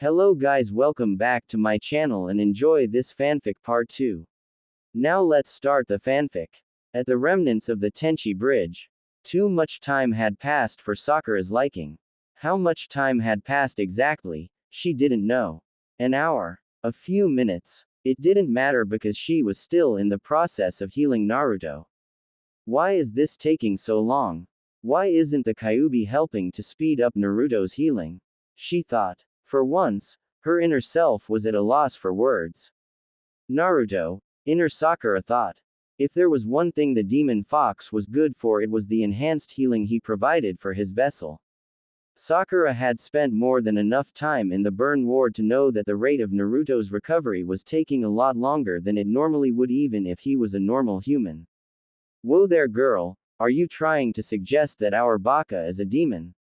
Hello guys, welcome back to my channel and enjoy this fanfic part 2. Now let's start the fanfic. At the remnants of the Tenchi Bridge. Too much time had passed for Sakura's liking. How much time had passed exactly, she didn't know. An hour? A few minutes? It didn't matter because she was still in the process of healing Naruto. Why is this taking so long? Why isn't the Kyuubi helping to speed up Naruto's healing? She thought. For once, her inner self was at a loss for words. Naruto, inner Sakura thought. If there was one thing the demon fox was good for, it was the enhanced healing he provided for his vessel. Sakura had spent more than enough time in the burn ward to know that the rate of Naruto's recovery was taking a lot longer than it normally would even if he was a normal human. Whoa there girl, are you trying to suggest that our Baka is a demon?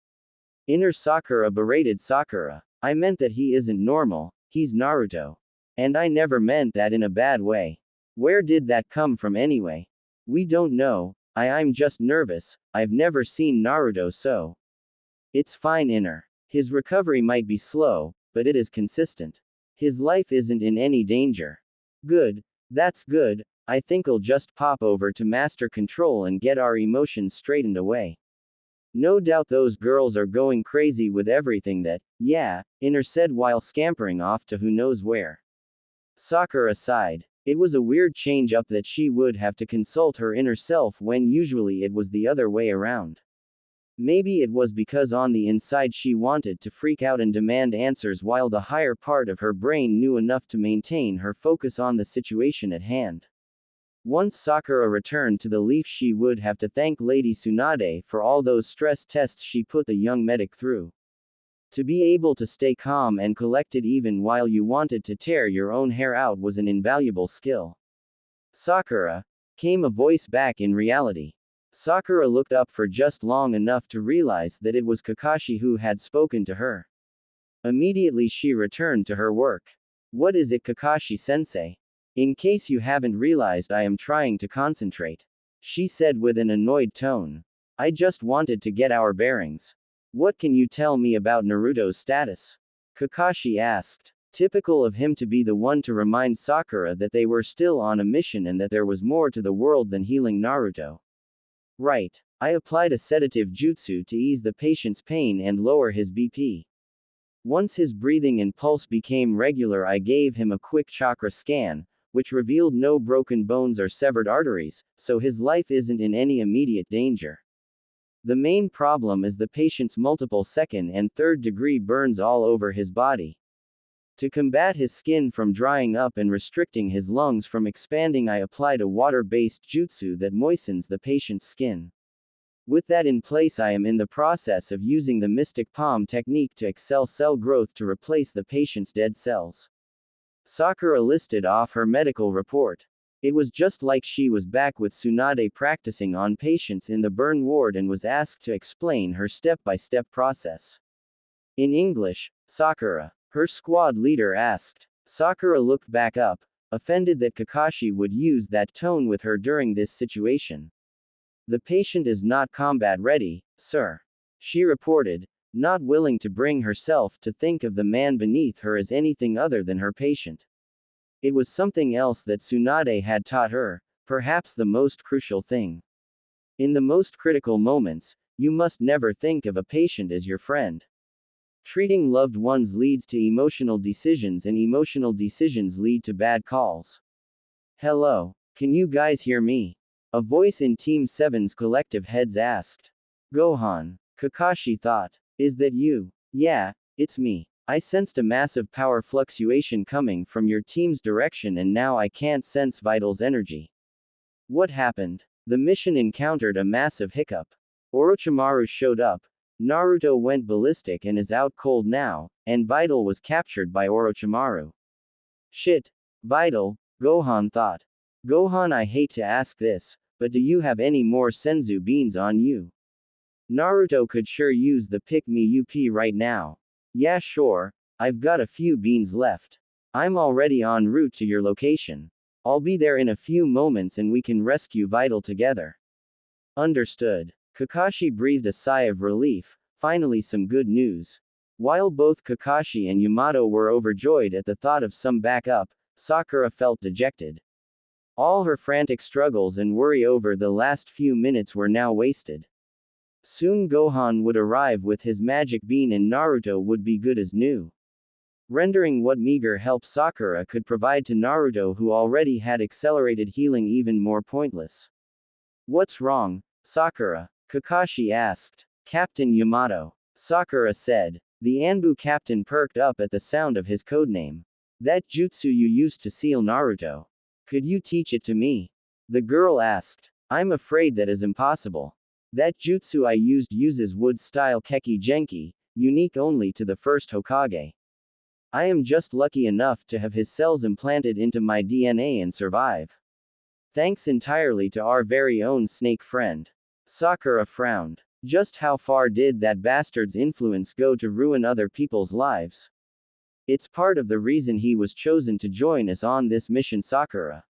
Inner Sakura berated Sakura. I meant that he isn't normal, he's Naruto. And I never meant that in a bad way. Where did that come from anyway? We don't know, I'm just nervous, I've never seen Naruto so. It's fine inner. His recovery might be slow, but it is consistent. His life isn't in any danger. Good, that's good, I think I'll just pop over to Master Control and get our emotions straightened away. No doubt those girls are going crazy with everything that, yeah, Inner said while scampering off to who knows where. Sakura sighed. It was a weird change up that she would have to consult her inner self when usually it was the other way around. Maybe it was because on the inside she wanted to freak out and demand answers while the higher part of her brain knew enough to maintain her focus on the situation at hand. Once Sakura returned to the leaf, she would have to thank Lady Tsunade for all those stress tests she put the young medic through. To be able to stay calm and collected even while you wanted to tear your own hair out was an invaluable skill. Sakura, came a voice back in reality. Sakura looked up for just long enough to realize that it was Kakashi who had spoken to her. Immediately she returned to her work. What is it, Kakashi-sensei? In case you haven't realized, I am trying to concentrate. She said with an annoyed tone. I just wanted to get our bearings. What can you tell me about Naruto's status? Kakashi asked. Typical of him to be the one to remind Sakura that they were still on a mission and that there was more to the world than healing Naruto. Right. I applied a sedative jutsu to ease the patient's pain and lower his BP. Once his breathing and pulse became regular, I gave him a quick chakra scan, which revealed no broken bones or severed arteries, so his life isn't in any immediate danger. The main problem is the patient's multiple second and third degree burns all over his body. To combat his skin from drying up and restricting his lungs from expanding, I applied a water-based jutsu that moistens the patient's skin. With that in place, I am in the process of using the Mystic Palm technique to excel cell growth to replace the patient's dead cells. Sakura listed off her medical report. It was just like she was back with Tsunade practicing on patients in the burn ward and was asked to explain her step-by-step process. In English, Sakura, her squad leader asked. Sakura looked back up, offended that Kakashi would use that tone with her during this situation. The patient is not combat ready, sir. She reported, not willing to bring herself to think of the man beneath her as anything other than her patient. It was something else that Tsunade had taught her, perhaps the most crucial thing. In the most critical moments, you must never think of a patient as your friend. Treating loved ones leads to emotional decisions, and emotional decisions lead to bad calls. Hello, can you guys hear me? A voice in Team 7's collective heads asked. Gohan, Kakashi thought. Is that you? Yeah, it's me. I sensed a massive power fluctuation coming from your team's direction and now I can't sense Vital's energy. What happened? The mission encountered a massive hiccup. Orochimaru showed up, Naruto went ballistic and is out cold now, and Vital was captured by Orochimaru. Shit. Vital, Gohan thought. Gohan, I hate to ask this, but do you have any more senzu beans on you? Naruto could sure use the pick-me-up right now. Yeah sure, I've got a few beans left. I'm already en route to your location. I'll be there in a few moments and we can rescue Vital together. Understood. Kakashi breathed a sigh of relief, finally some good news. While both Kakashi and Yamato were overjoyed at the thought of some backup, Sakura felt dejected. All her frantic struggles and worry over the last few minutes were now wasted. Soon Gohan would arrive with his magic bean and Naruto would be good as new. Rendering what meager help Sakura could provide to Naruto, who already had accelerated healing, even more pointless. What's wrong, Sakura? Kakashi asked. Captain Yamato. Sakura said. The Anbu captain perked up at the sound of his codename. That jutsu you used to seal Naruto. Could you teach it to me? The girl asked. I'm afraid that is impossible. That jutsu I used uses wood-style Keki Genki, unique only to the first Hokage. I am just lucky enough to have his cells implanted into my DNA and survive. Thanks entirely to our very own snake friend. Sakura frowned. Just how far did that bastard's influence go to ruin other people's lives? It's part of the reason he was chosen to join us on this mission, Sakura.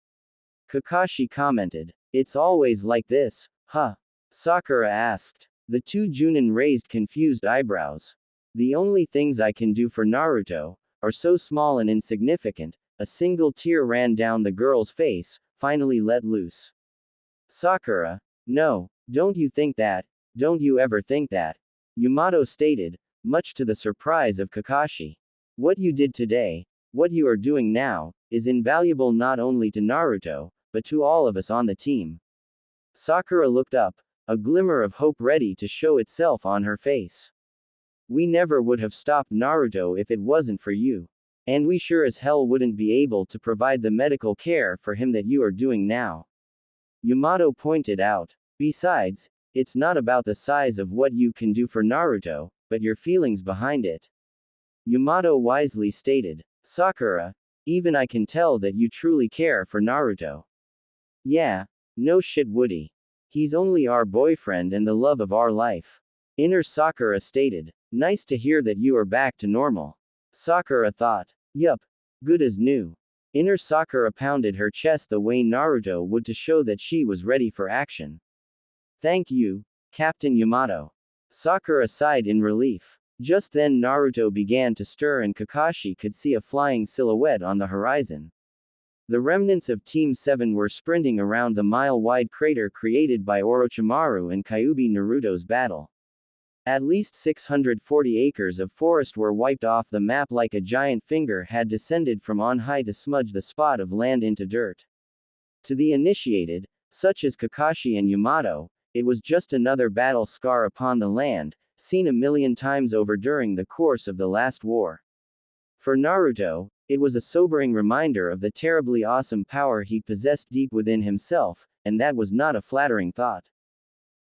Kakashi commented. It's always like this, huh? Sakura asked. The two Junin raised confused eyebrows. The only things I can do for Naruto are so small and insignificant. A single tear ran down the girl's face, finally let loose. Sakura, no, don't you think that? Don't you ever think that? Yamato stated, much to the surprise of Kakashi. What you did today, what you are doing now, is invaluable not only to Naruto, but to all of us on the team. Sakura looked up, a glimmer of hope ready to show itself on her face. We never would have stopped Naruto if it wasn't for you. And we sure as hell wouldn't be able to provide the medical care for him that you are doing now. Yamato pointed out. Besides, it's not about the size of what you can do for Naruto, but your feelings behind it. Yamato wisely stated. Sakura, even I can tell that you truly care for Naruto. Yeah, no shit Woody. He's only our boyfriend and the love of our life. Inner Sakura stated. Nice to hear that you are back to normal. Sakura thought. Yup. Good as new. Inner Sakura pounded her chest the way Naruto would to show that she was ready for action. Thank you, Captain Yamato. Sakura sighed in relief. Just then Naruto began to stir and Kakashi could see a flying silhouette on the horizon. The remnants of Team 7 were sprinting around the mile-wide crater created by Orochimaru and Kyuubi Naruto's battle. At least 640 acres of forest were wiped off the map like a giant finger had descended from on high to smudge the spot of land into dirt. To the initiated, such as Kakashi and Yamato, it was just another battle scar upon the land, seen a million times over during the course of the last war. For Naruto, it was a sobering reminder of the terribly awesome power he possessed deep within himself, and that was not a flattering thought.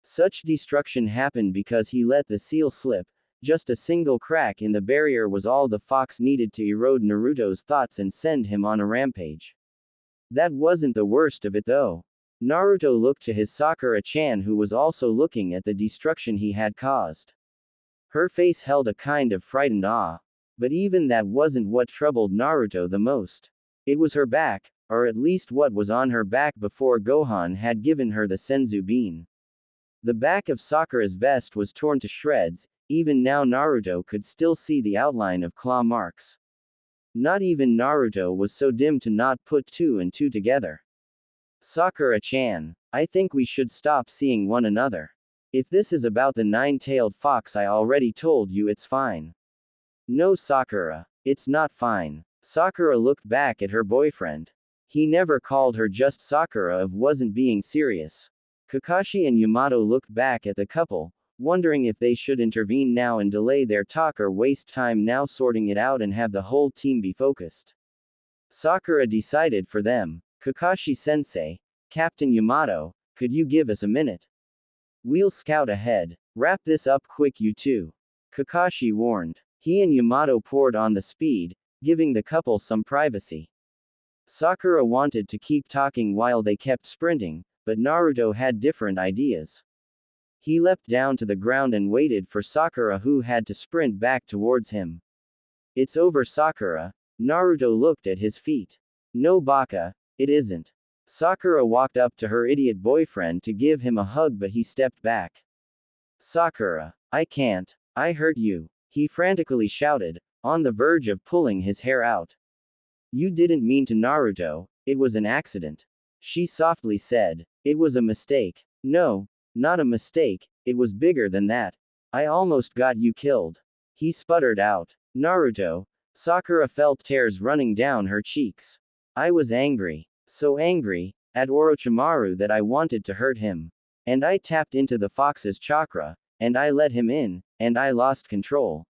Such destruction happened because he let the seal slip. Just a single crack in the barrier was all the fox needed to erode Naruto's thoughts and send him on a rampage. That wasn't the worst of it though. Naruto looked to his Sakura-chan, who was also looking at the destruction he had caused. Her face held a kind of frightened awe. But even that wasn't what troubled Naruto the most. It was her back, or at least what was on her back before Gohan had given her the Senzu Bean. The back of Sakura's vest was torn to shreds. Even now Naruto could still see the outline of claw marks. Not even Naruto was so dim to not put two and two together. Sakura-chan, I think we should stop seeing one another. If this is about the nine-tailed fox, I already told you it's fine. No, Sakura, it's not fine. Sakura looked back at her boyfriend. He never called her just Sakura if wasn't being serious. Kakashi and Yamato looked back at the couple, wondering if they should intervene now and delay their talk or waste time now sorting it out and have the whole team be focused. Sakura decided for them. Kakashi-sensei, Captain Yamato, could you give us a minute? We'll scout ahead. Wrap this up quick, you two. Kakashi warned. He and Yamato poured on the speed, giving the couple some privacy. Sakura wanted to keep talking while they kept sprinting, but Naruto had different ideas. He leapt down to the ground and waited for Sakura, who had to sprint back towards him. It's over, Sakura. Naruto looked at his feet. No, Baka, it isn't. Sakura walked up to her idiot boyfriend to give him a hug, but he stepped back. Sakura, I can't. I hurt you. he frantically shouted, on the verge of pulling his hair out. You didn't mean to, Naruto, it was an accident. She softly said. It was a mistake. No, not a mistake, it was bigger than that. I almost got you killed. He sputtered out. Naruto. Sakura felt tears running down her cheeks. I was angry. So angry, at Orochimaru that I wanted to hurt him. And I tapped into the fox's chakra, and I let him in, and I lost control.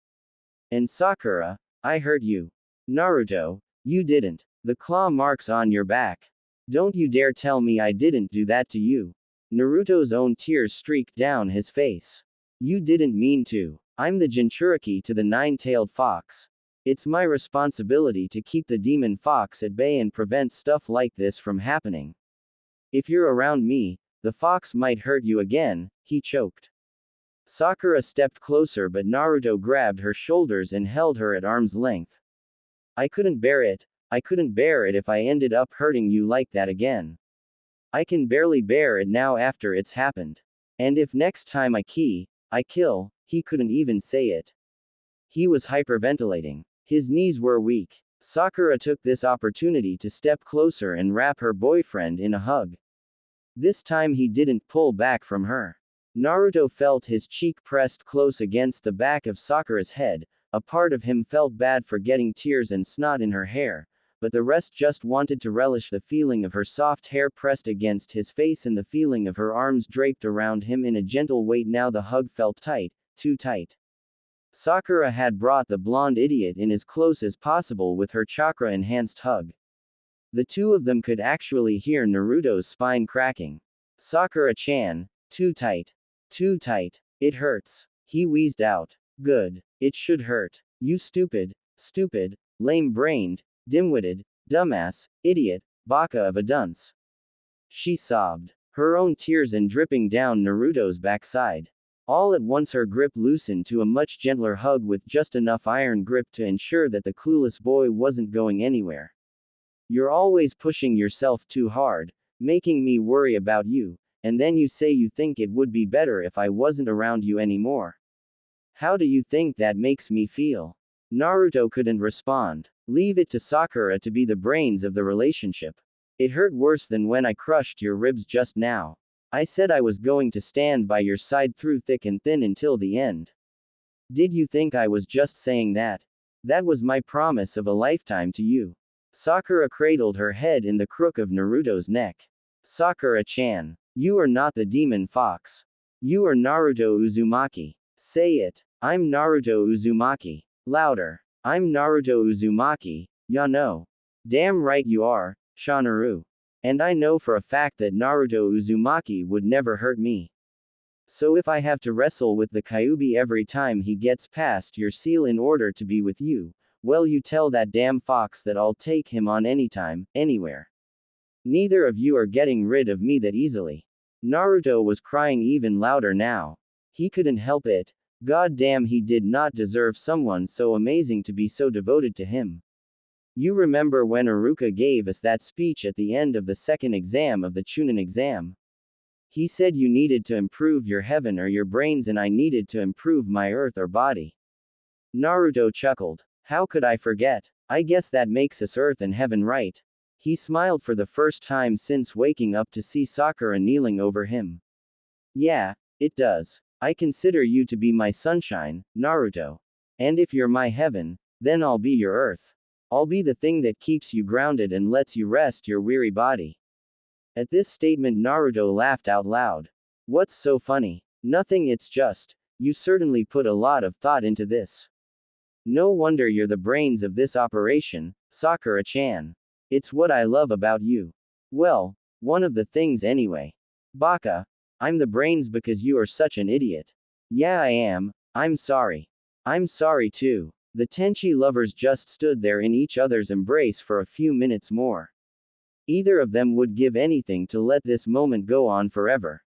And Sakura, I hurt you. Naruto, you didn't. The claw marks on your back. Don't you dare tell me I didn't do that to you. Naruto's own tears streaked down his face. You didn't mean to. I'm the Jinchuriki to the nine-tailed fox. It's my responsibility to keep the demon fox at bay and prevent stuff like this from happening. If you're around me, the fox might hurt you again, he choked. Sakura stepped closer, but Naruto grabbed her shoulders and held her at arm's length. I couldn't bear it. I couldn't bear it if I ended up hurting you like that again. I can barely bear it now after it's happened. And if next time I kill, he couldn't even say it. He was hyperventilating. His knees were weak. Sakura took this opportunity to step closer and wrap her boyfriend in a hug. This time he didn't pull back from her. Naruto felt his cheek pressed close against the back of Sakura's head. A part of him felt bad for getting tears and snot in her hair, but the rest just wanted to relish the feeling of her soft hair pressed against his face and the feeling of her arms draped around him in a gentle weight. Now the hug felt tight, too tight. Sakura had brought the blonde idiot in as close as possible with her chakra-enhanced hug. The two of them could actually hear Naruto's spine cracking. Sakura-chan, too tight. Too tight. It hurts. He wheezed out. Good. It should hurt. You stupid, lame-brained, dim-witted, dumbass, idiot, baka of a dunce. She sobbed. Her own tears and dripping down Naruto's backside. All at once her grip loosened to a much gentler hug with just enough iron grip to ensure that the clueless boy wasn't going anywhere. You're always pushing yourself too hard, making me worry about you, and then you say you think it would be better if I wasn't around you anymore. How do you think that makes me feel? Naruto couldn't respond. Leave it to Sakura to be the brains of the relationship. It hurt worse than when I crushed your ribs just now. I said I was going to stand by your side through thick and thin until the end. Did you think I was just saying that? That was my promise of a lifetime to you. Sakura cradled her head in the crook of Naruto's neck. Sakura-chan. You are not the demon fox. You are Naruto Uzumaki. Say it. I'm Naruto Uzumaki. Louder. I'm Naruto Uzumaki, ya know. Damn right you are, Shanaru. And I know for a fact that Naruto Uzumaki would never hurt me. So if I have to wrestle with the Kyuubi every time he gets past your seal in order to be with you, well, you tell that damn fox that I'll take him on anytime, anywhere. Neither of you are getting rid of me that easily. Naruto was crying even louder now. He couldn't help it. God damn, he did not deserve someone so amazing to be so devoted to him. You remember when Iruka gave us that speech at the end of the second exam of the Chunin exam? He said you needed to improve your heaven or your brains and I needed to improve my earth or body. Naruto chuckled. How could I forget? I guess that makes us earth and heaven, right? He smiled for the first time since waking up to see Sakura kneeling over him. Yeah, it does. I consider you to be my sunshine, Naruto. And if you're my heaven, then I'll be your earth. I'll be the thing that keeps you grounded and lets you rest your weary body. At this statement Naruto laughed out loud. What's so funny? Nothing, it's just, you certainly put a lot of thought into this. No wonder you're the brains of this operation, Sakura-chan. It's what I love about you. Well, one of the things anyway. Baka. I'm the brains because you are such an idiot. Yeah, I am. I'm sorry. I'm sorry too. The Tenchi lovers just stood there in each other's embrace for a few minutes more. Either of them would give anything to let this moment go on forever.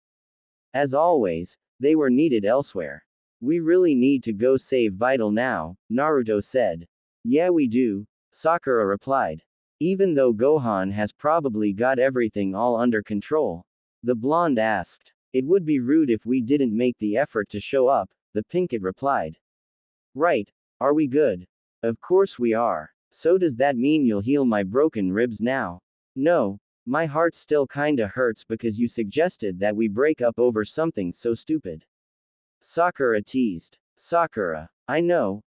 As always, they were needed elsewhere. We really need to go save Vital now, Naruto said. Yeah, we do, Sakura replied. Even though Gohan has probably got everything all under control. The blonde asked. It would be rude if we didn't make the effort to show up, the pinkett replied. Right, are we good? Of course we are. So does that mean you'll heal my broken ribs now? No, my heart still kinda hurts because you suggested that we break up over something so stupid. Sakura teased. Sakura, I know,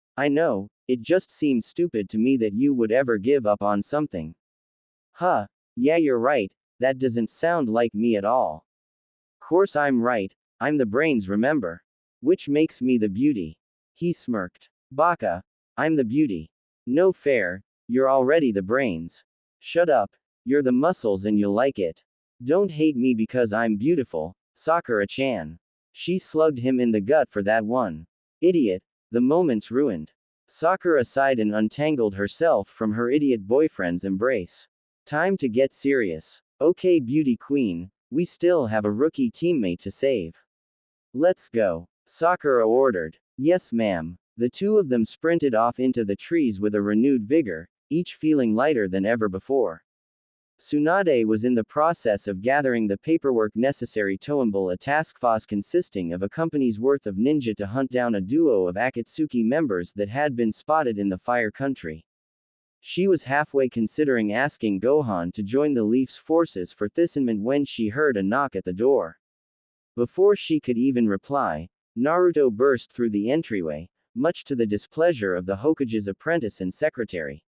it just seemed stupid to me that you would ever give up on something. Huh, yeah, you're right, that doesn't sound like me at all. Course I'm right, I'm the brains, remember? Which makes me the beauty. He smirked. Baka, I'm the beauty. No fair, you're already the brains. Shut up, you're the muscles and you'll like it. Don't hate me because I'm beautiful, Sakura-chan. She slugged him in the gut for that one. Idiot, the moment's ruined. Sakura sighed and untangled herself from her idiot boyfriend's embrace. Time to get serious. Okay, beauty queen, we still have a rookie teammate to save. Let's go. Sakura ordered. Yes, ma'am. The two of them sprinted off into the trees with a renewed vigor, each feeling lighter than ever before. Tsunade was in the process of gathering the paperwork necessary to assemble a task force consisting of a company's worth of ninja to hunt down a duo of Akatsuki members that had been spotted in the Fire Country. She was halfway considering asking Gohan to join the Leaf's forces for Thisenment when she heard a knock at the door. Before she could even reply, Naruto burst through the entryway, much to the displeasure of the Hokage's apprentice and secretary.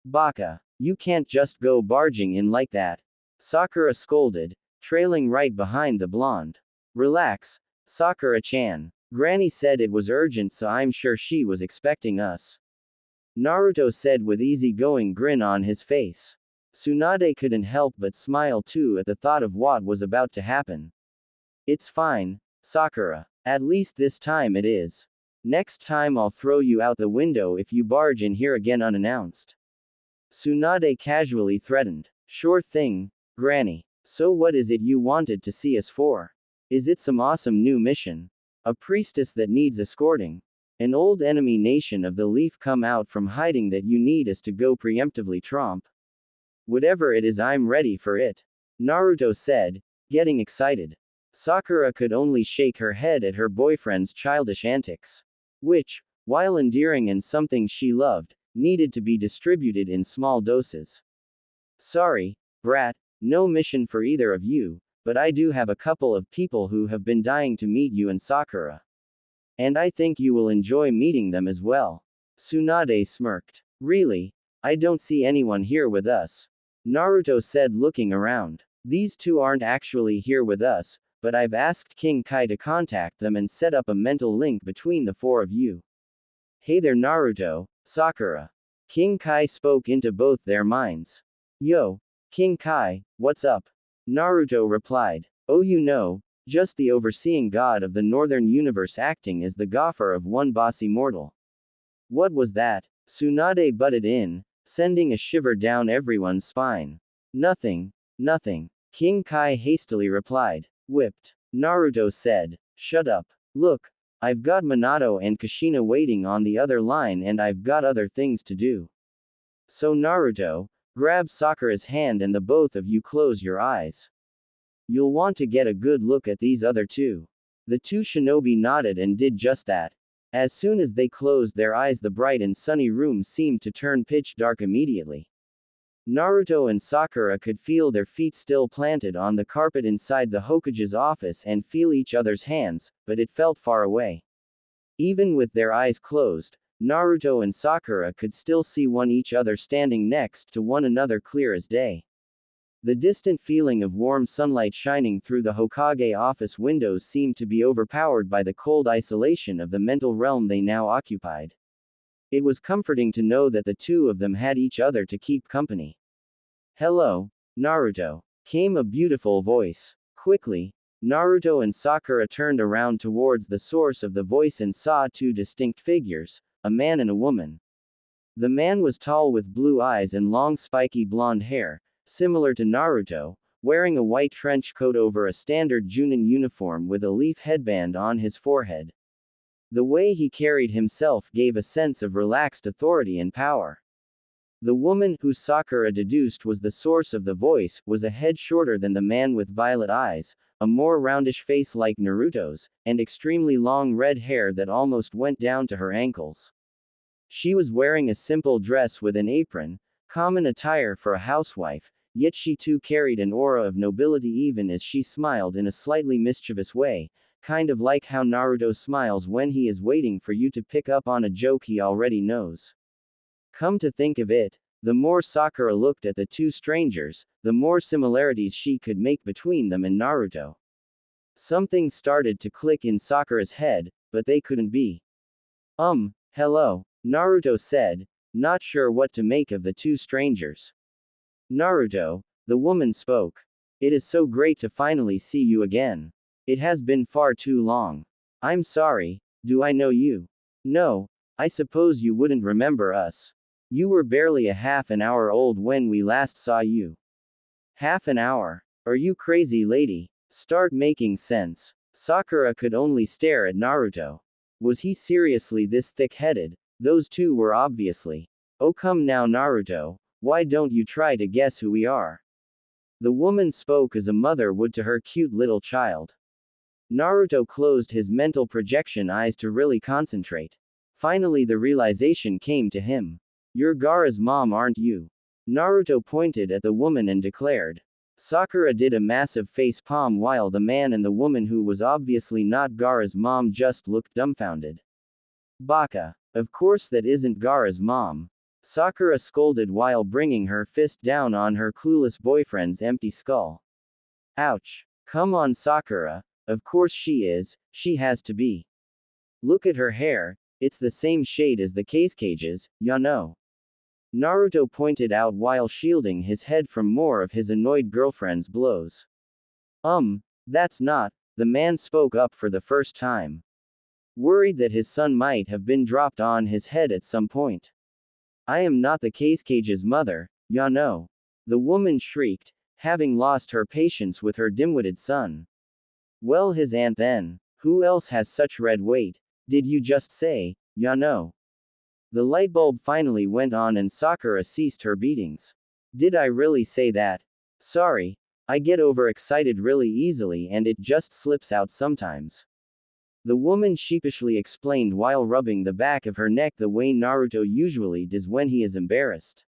Baka, you can't just go barging in like that. Sakura scolded, trailing right behind the blonde. Relax, Sakura-chan. Granny said it was urgent, so I'm sure she was expecting us. Naruto said with easy-going grin on his face. Tsunade couldn't help but smile too at the thought of what was about to happen. It's fine, Sakura. At least this time it is. Next time I'll throw you out the window if you barge in here again unannounced. Tsunade casually threatened. Sure thing, Granny. So what is it you wanted to see us for? Is it some awesome new mission? A priestess that needs escorting? An old enemy nation of the Leaf come out from hiding that you need us to go preemptively tromp? Whatever it is, I'm ready for it. Naruto said, getting excited. Sakura could only shake her head at her boyfriend's childish antics. Which, while endearing and something she loved, needed to be distributed in small doses. Sorry, brat, no mission for either of you, but I do have a couple of people who have been dying to meet you and Sakura. And I think you will enjoy meeting them as well. Tsunade smirked. Really? I don't see anyone here with us. Naruto said, looking around. These two aren't actually here with us, but I've asked King Kai to contact them and set up a mental link between the four of you. Hey there, Naruto, Sakura. King Kai spoke into both their minds. Yo, King Kai, what's up? Naruto replied. Oh, you know, just the overseeing god of the northern universe acting as the gaffer of one bossy mortal. What was that? Tsunade butted in, sending a shiver down everyone's spine. Nothing. King Kai hastily replied. Whipped. Naruto said. Shut up. Look, I've got Minato and Kushina waiting on the other line and I've got other things to do. So Naruto, grab Sakura's hand and the both of you close your eyes. You'll want to get a good look at these other two. The two shinobi nodded and did just that. As soon as they closed their eyes, the bright and sunny room seemed to turn pitch dark immediately. Naruto and Sakura could feel their feet still planted on the carpet inside the Hokage's office and feel each other's hands, but it felt far away. Even with their eyes closed, Naruto and Sakura could still see each other standing next to one another clear as day. The distant feeling of warm sunlight shining through the Hokage office windows seemed to be overpowered by the cold isolation of the mental realm they now occupied. It was comforting to know that the two of them had each other to keep company. Hello, Naruto, came a beautiful voice. Quickly, Naruto and Sakura turned around towards the source of the voice and saw two distinct figures, a man and a woman. The man was tall with blue eyes and long spiky blonde hair, similar to Naruto, wearing a white trench coat over a standard Junin uniform with a leaf headband on his forehead. The way he carried himself gave a sense of relaxed authority and power. The woman, who Sakura deduced was the source of the voice, was a head shorter than the man with violet eyes, a more roundish face like Naruto's, and extremely long red hair that almost went down to her ankles. She was wearing a simple dress with an apron, common attire for a housewife, yet she too carried an aura of nobility even as she smiled in a slightly mischievous way, kind of like how Naruto smiles when he is waiting for you to pick up on a joke he already knows. Come to think of it, the more Sakura looked at the two strangers, the more similarities she could make between them and Naruto. Something started to click in Sakura's head, but they couldn't be. Hello, Naruto said, not sure what to make of the two strangers. Naruto, the woman spoke. It is so great to finally see you again. It has been far too long. I'm sorry, do I know you? No, I suppose you wouldn't remember us. You were barely a half an hour old when we last saw you. Half an hour? Are you crazy, lady? Start making sense. Sakura could only stare at Naruto. Was he seriously this thick-headed? Those two were obviously. Oh come now Naruto, why don't you try to guess who we are? The woman spoke as a mother would to her cute little child. Naruto closed his mental projection eyes to really concentrate. Finally the realization came to him. You're Gaara's mom, aren't you? Naruto pointed at the woman and declared. Sakura did a massive face palm while the man and the woman who was obviously not Gaara's mom just looked dumbfounded. Baka. Of course that isn't Gaara's mom. Sakura scolded while bringing her fist down on her clueless boyfriend's empty skull. Ouch. Come on Sakura, of course she is, she has to be. Look at her hair, it's the same shade as the cages, ya know. Naruto pointed out while shielding his head from more of his annoyed girlfriend's blows. That's not, the man spoke up for the first time. Worried that his son might have been dropped on his head at some point. I am not the cage's mother, ya know. The woman shrieked, having lost her patience with her dim-witted son. Well his aunt then, who else has such red weight, did you just say, ya know? The light bulb finally went on and Sakura ceased her beatings. Did I really say that? Sorry, I get overexcited really easily and it just slips out sometimes. The woman sheepishly explained while rubbing the back of her neck the way Naruto usually does when he is embarrassed.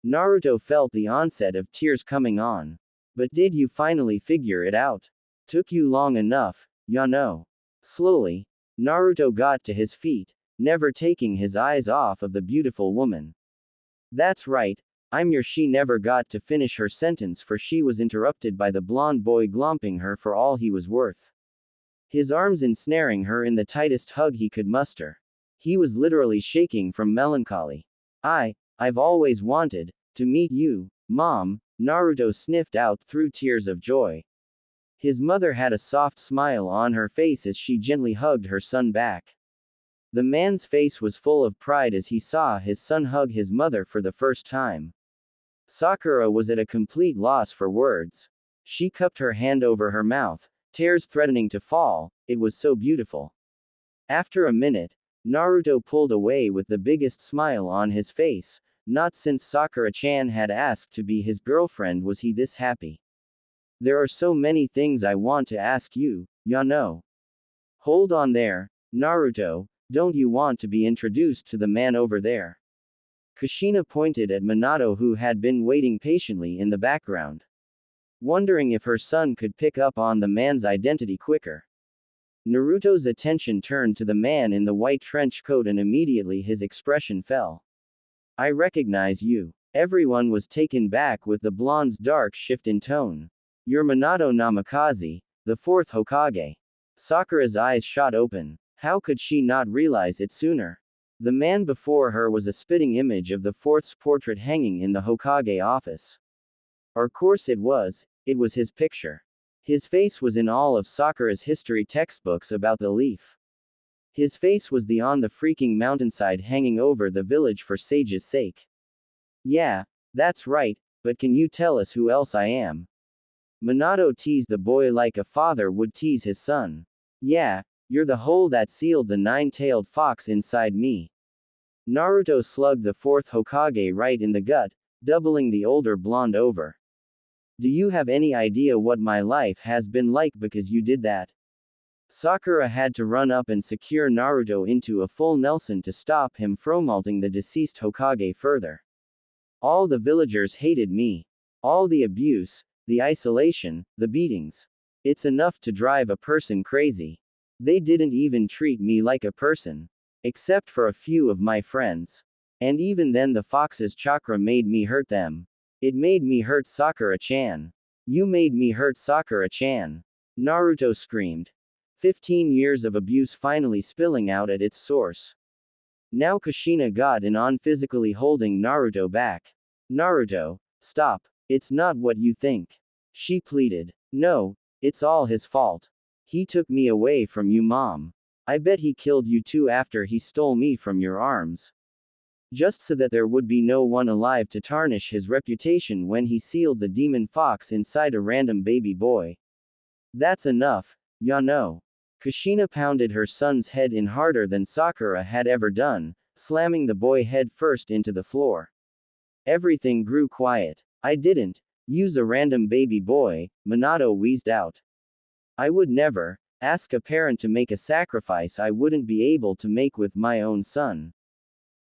Naruto felt the onset of tears coming on. But did you finally figure it out? Took you long enough, ya know. Slowly, Naruto got to his feet, never taking his eyes off of the beautiful woman. That's right, she never got to finish her sentence for she was interrupted by the blonde boy glomping her for all he was worth. His arms ensnaring her in the tightest hug he could muster. He was literally shaking from melancholy. I've always wanted to meet you, Mom, Naruto sniffed out through tears of joy. His mother had a soft smile on her face as she gently hugged her son back. The man's face was full of pride as he saw his son hug his mother for the first time. Sakura was at a complete loss for words. She cupped her hand over her mouth, tears threatening to fall, it was so beautiful. After a minute, Naruto pulled away with the biggest smile on his face. Not since Sakura-chan had asked to be his girlfriend was he this happy. There are so many things I want to ask you, ya know. Hold on there, Naruto, don't you want to be introduced to the man over there? Kushina pointed at Minato who had been waiting patiently in the background. Wondering if her son could pick up on the man's identity quicker. Naruto's attention turned to the man in the white trench coat and immediately his expression fell. I recognize you. Everyone was taken back with the blonde's dark shift in tone. You're Minato Namikaze, the fourth Hokage. Sakura's eyes shot open. How could she not realize it sooner? The man before her was a spitting image of the fourth's portrait hanging in the Hokage office. Of course it was his picture. His face was in all of Sakura's history textbooks about the leaf. His face was on the freaking mountainside hanging over the village for Sage's sake. Yeah, that's right, but can you tell us who else I am? Minato teased the boy like a father would tease his son. Yeah, you're the hole that sealed the nine-tailed fox inside me. Naruto slugged the fourth Hokage right in the gut, doubling the older blonde over. Do you have any idea what my life has been like because you did that? Sakura had to run up and secure Naruto into a full Nelson to stop him from assaulting the deceased Hokage further. All the villagers hated me. All the abuse, the isolation, the beatings. It's enough to drive a person crazy. They didn't even treat me like a person. Except for a few of my friends. And even then the fox's chakra made me hurt them. It made me hurt Sakura-chan. You made me hurt Sakura-chan. Naruto screamed. 15 years of abuse finally spilling out at its source. Now Kushina got in on physically holding Naruto back. Naruto, stop. It's not what you think. She pleaded. No, it's all his fault. He took me away from you, Mom. I bet he killed you too after he stole me from your arms. Just so that there would be no one alive to tarnish his reputation when he sealed the demon fox inside a random baby boy. That's enough, ya know. Kushina pounded her son's head in harder than Sakura had ever done, slamming the boy head first into the floor. Everything grew quiet. I didn't use a random baby boy, Minato wheezed out. I would never ask a parent to make a sacrifice I wouldn't be able to make with my own son.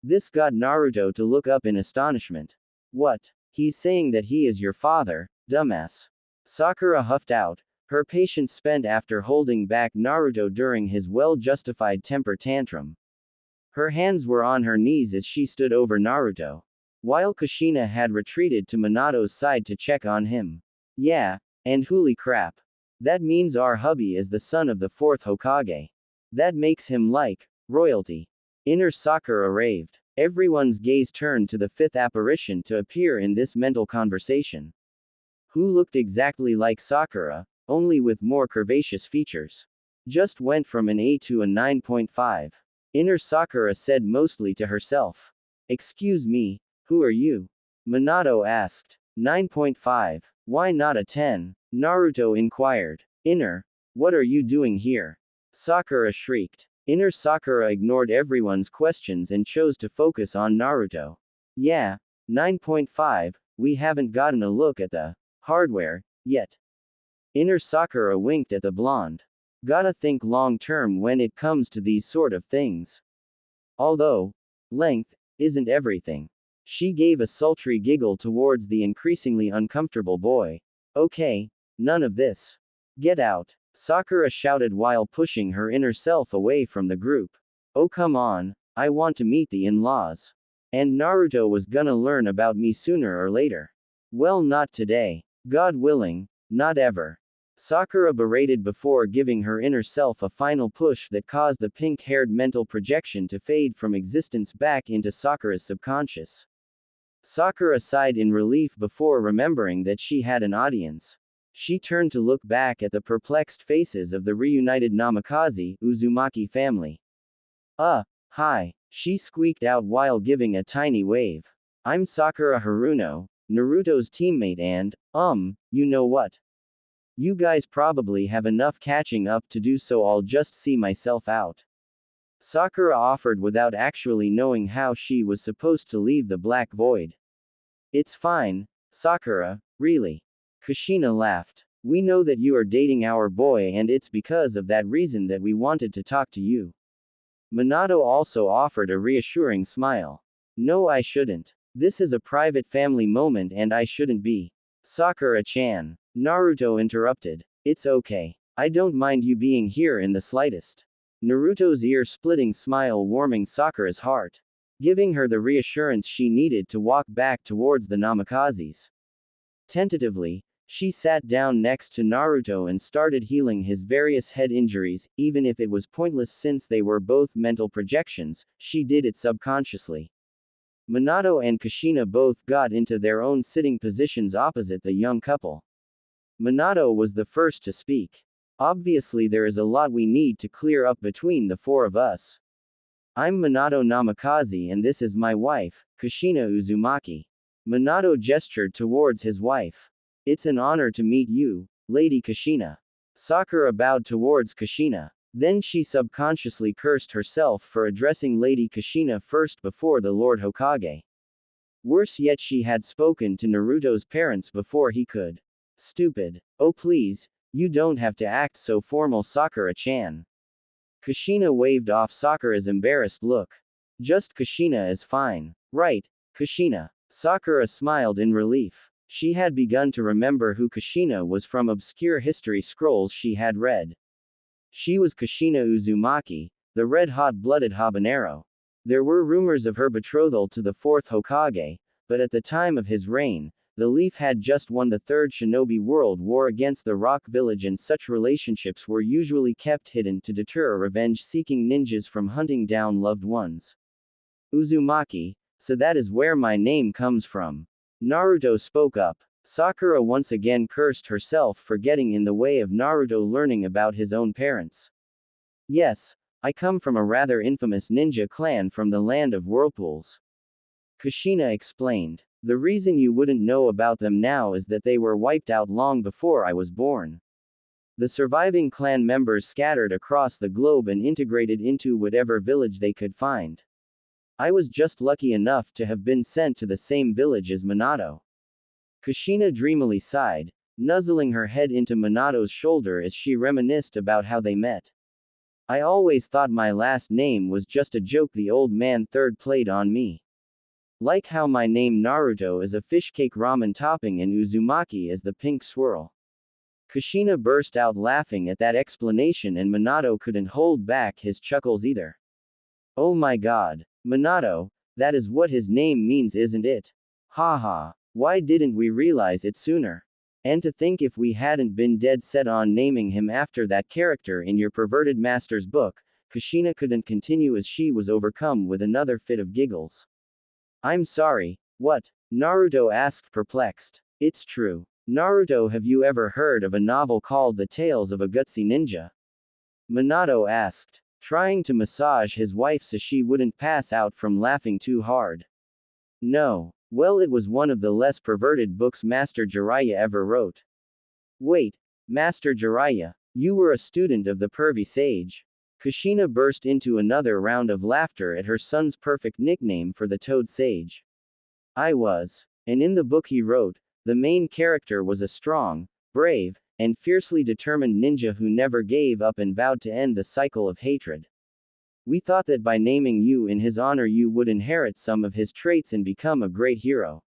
This got Naruto to look up in astonishment. What? He's saying that he is your father, dumbass. Sakura huffed out, her patience spent after holding back Naruto during his well-justified temper tantrum. Her hands were on her knees as she stood over Naruto, while Kushina had retreated to Minato's side to check on him. Yeah, and holy crap. That means our hubby is the son of the fourth Hokage. That makes him like royalty. Inner Sakura raved. Everyone's gaze turned to the fifth apparition to appear in this mental conversation. Who looked exactly like Sakura, only with more curvaceous features. Just went from an A to a 9.5. Inner Sakura said mostly to herself. Excuse me, who are you? Minato asked. 9.5. Why not a 10? Naruto inquired. Inner, what are you doing here? Sakura shrieked. Inner Sakura ignored everyone's questions and chose to focus on Naruto. Yeah, 9.5, we haven't gotten a look at the hardware yet. Inner Sakura winked at the blonde. Gotta think long term when it comes to these sort of things. Although, length isn't everything. She gave a sultry giggle towards the increasingly uncomfortable boy. Okay, none of this. Get out, Sakura shouted while pushing her inner self away from the group. Oh come on, I want to meet the in-laws. And Naruto was gonna learn about me sooner or later. Well, not today. God willing, not ever. Sakura berated before giving her inner self a final push that caused the pink-haired mental projection to fade from existence back into Sakura's subconscious. Sakura sighed in relief before remembering that she had an audience. She turned to look back at the perplexed faces of the reunited Namikaze, Uzumaki family. Hi, she squeaked out while giving a tiny wave. I'm Sakura Haruno, Naruto's teammate and, you know what? You guys probably have enough catching up to do, so I'll just see myself out. Sakura offered without actually knowing how she was supposed to leave the black void. It's fine, Sakura, really. Kushina laughed. We know that you are dating our boy and it's because of that reason that we wanted to talk to you. Minato also offered a reassuring smile. No, I shouldn't. This is a private family moment and I shouldn't be. Sakura-chan. Naruto interrupted. It's okay. I don't mind you being here in the slightest. Naruto's ear-splitting smile warming Sakura's heart, giving her the reassurance she needed to walk back towards the Namikazes. Tentatively, she sat down next to Naruto and started healing his various head injuries, even if it was pointless since they were both mental projections, she did it subconsciously. Minato and Kushina both got into their own sitting positions opposite the young couple. Minato was the first to speak. Obviously there is a lot we need to clear up between the four of us. I'm Minato Namikaze and this is my wife, Kushina Uzumaki. Minato gestured towards his wife. It's an honor to meet you, Lady Kushina. Sakura bowed towards Kushina. Then she subconsciously cursed herself for addressing Lady Kushina first before the Lord Hokage. Worse yet, she had spoken to Naruto's parents before he could. Stupid. Oh please, you don't have to act so formal, Sakura-chan. Kushina waved off Sakura's embarrassed look. Just Kushina is fine. Right, Kushina. Sakura smiled in relief. She had begun to remember who Kushina was from obscure history scrolls she had read. She was Kushina Uzumaki, the red-hot-blooded habanero. There were rumors of her betrothal to the fourth Hokage, but at the time of his reign, the Leaf had just won the Third Shinobi World War against the Rock Village, and such relationships were usually kept hidden to deter revenge-seeking ninjas from hunting down loved ones. Uzumaki, so that is where my name comes from. Naruto spoke up. Sakura once again cursed herself for getting in the way of Naruto learning about his own parents. Yes, I come from a rather infamous ninja clan from the land of whirlpools. Kushina explained. The reason you wouldn't know about them now is that they were wiped out long before I was born. The surviving clan members scattered across the globe and integrated into whatever village they could find. I was just lucky enough to have been sent to the same village as Minato. Kushina dreamily sighed, nuzzling her head into Minato's shoulder as she reminisced about how they met. I always thought my last name was just a joke the old man third played on me. Like how my name Naruto is a fish cake ramen topping and Uzumaki is the pink swirl. Kushina burst out laughing at that explanation, and Minato couldn't hold back his chuckles either. Oh my god, Minato, that is what his name means, isn't it? Haha, why didn't we realize it sooner? And to think if we hadn't been dead set on naming him after that character in your perverted master's book. Kushina couldn't continue as she was overcome with another fit of giggles. I'm sorry, what? Naruto asked, perplexed. It's true. Naruto, have you ever heard of a novel called The Tales of a Gutsy Ninja? Minato asked, trying to massage his wife so she wouldn't pass out from laughing too hard. No. Well, it was one of the less perverted books Master Jiraiya ever wrote. Wait, Master Jiraiya, you were a student of the pervy sage? Kushina burst into another round of laughter at her son's perfect nickname for the Toad Sage. I was. And in the book he wrote, the main character was a strong, brave, and fiercely determined ninja who never gave up and vowed to end the cycle of hatred. We thought that by naming you in his honor you would inherit some of his traits and become a great hero.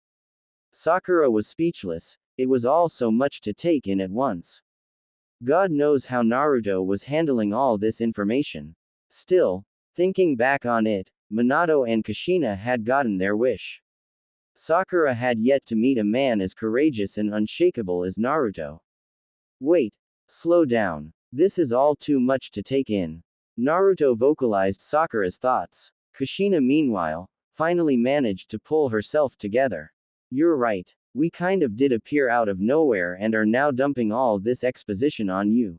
Sakura was speechless, it was all so much to take in at once. God knows how Naruto was handling all this information. Still, thinking back on it, Minato and Kushina had gotten their wish. Sakura had yet to meet a man as courageous and unshakable as Naruto. Wait, slow down. This is all too much to take in. Naruto vocalized Sakura's thoughts. Kushina, meanwhile, finally managed to pull herself together. You're right. We kind of did appear out of nowhere and are now dumping all this exposition on you.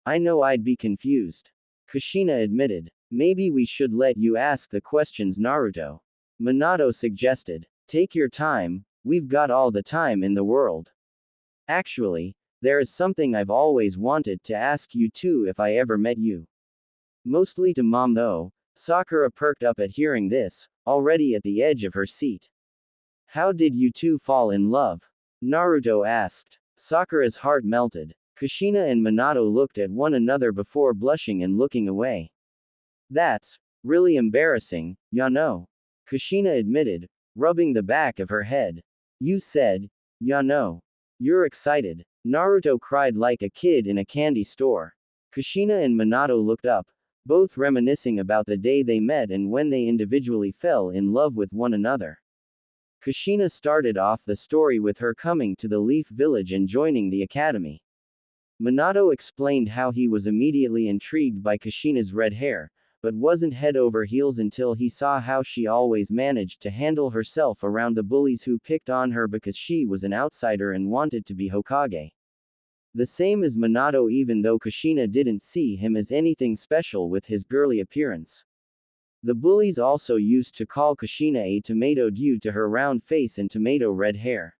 I know I'd be confused. Kushina admitted. Maybe we should let you ask the questions, Naruto. Minato suggested. Take your time, we've got all the time in the world. Actually, there is something I've always wanted to ask you too if I ever met you. Mostly to Mom though. Sakura perked up at hearing this, already at the edge of her seat. How did you two fall in love? Naruto asked. Sakura's heart melted. Kushina and Minato looked at one another before blushing and looking away. That's really embarrassing, ya know. Kushina admitted, rubbing the back of her head. You said, ya know. You're excited. Naruto cried like a kid in a candy store. Kushina and Minato looked up, both reminiscing about the day they met and when they individually fell in love with one another. Kushina started off the story with her coming to the Leaf Village and joining the academy. Minato explained how he was immediately intrigued by Kushina's red hair, but wasn't head over heels until he saw how she always managed to handle herself around the bullies who picked on her because she was an outsider and wanted to be Hokage. The same as Minato, even though Kushina didn't see him as anything special with his girly appearance. The bullies also used to call Kushina a tomato due to her round face and tomato red hair.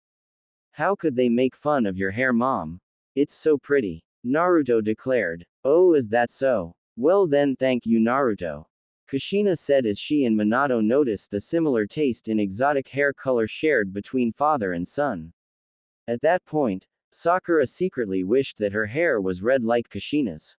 How could they make fun of your hair, Mom? It's so pretty. Naruto declared. Oh, is that so? Well then, thank you, Naruto. Kushina said as she and Minato noticed the similar taste in exotic hair color shared between father and son. At that point, Sakura secretly wished that her hair was red like Kushina's.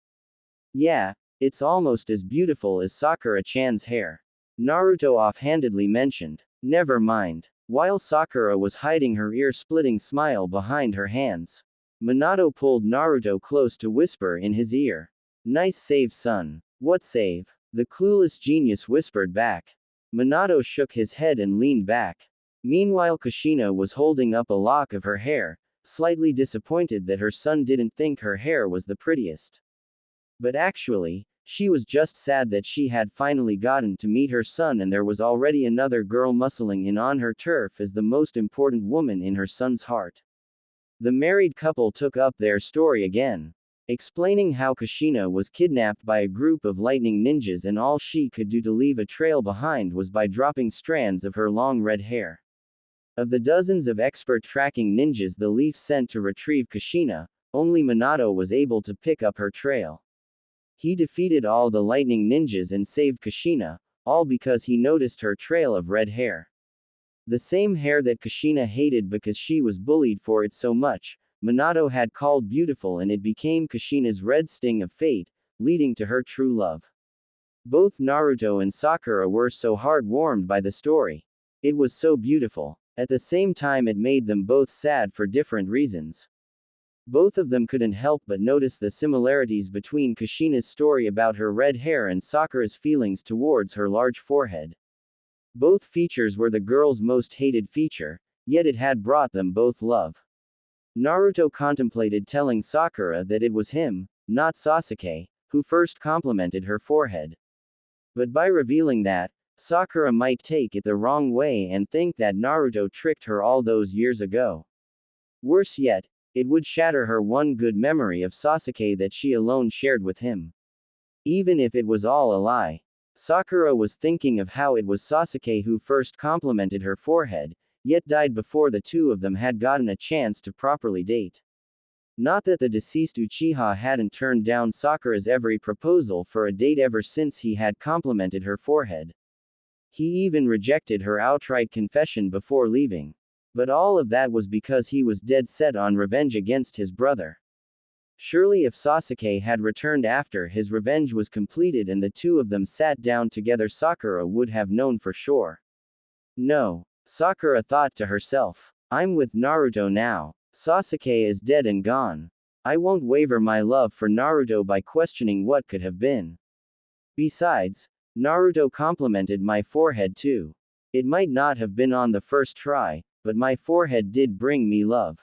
Yeah, it's almost as beautiful as Sakura-chan's hair. Naruto offhandedly mentioned. Never mind. While Sakura was hiding her ear-splitting smile behind her hands, Minato pulled Naruto close to whisper in his ear. Nice save, son. What save? The clueless genius whispered back. Minato shook his head and leaned back. Meanwhile, Kushina was holding up a lock of her hair, slightly disappointed that her son didn't think her hair was the prettiest. But actually, she was just sad that she had finally gotten to meet her son and there was already another girl muscling in on her turf as the most important woman in her son's heart. The married couple took up their story again, explaining how Kushina was kidnapped by a group of lightning ninjas and all she could do to leave a trail behind was by dropping strands of her long red hair. Of the dozens of expert tracking ninjas the Leaf sent to retrieve Kushina, only Minato was able to pick up her trail. He defeated all the lightning ninjas and saved Kushina, all because he noticed her trail of red hair. The same hair that Kushina hated because she was bullied for it so much, Minato had called beautiful and it became Kushina's red sting of fate, leading to her true love. Both Naruto and Sakura were so heart-warmed by the story. It was so beautiful. At the same time it made them both sad for different reasons. Both of them couldn't help but notice the similarities between Kushina's story about her red hair and Sakura's feelings towards her large forehead. Both features were the girl's most hated feature, yet it had brought them both love. Naruto contemplated telling Sakura that it was him, not Sasuke, who first complimented her forehead. But by revealing that, Sakura might take it the wrong way and think that Naruto tricked her all those years ago. Worse yet, it would shatter her one good memory of Sasuke that she alone shared with him. Even if it was all a lie. Sakura was thinking of how it was Sasuke who first complimented her forehead, yet died before the two of them had gotten a chance to properly date. Not that the deceased Uchiha hadn't turned down Sakura's every proposal for a date ever since he had complimented her forehead. He even rejected her outright confession before leaving. But all of that was because he was dead set on revenge against his brother. Surely if Sasuke had returned after his revenge was completed and the two of them sat down together, Sakura would have known for sure. No, Sakura thought to herself. I'm with Naruto now. Sasuke is dead and gone. I won't waver my love for Naruto by questioning what could have been. Besides, Naruto complimented my forehead too. It might not have been on the first try, but my forehead did bring me love.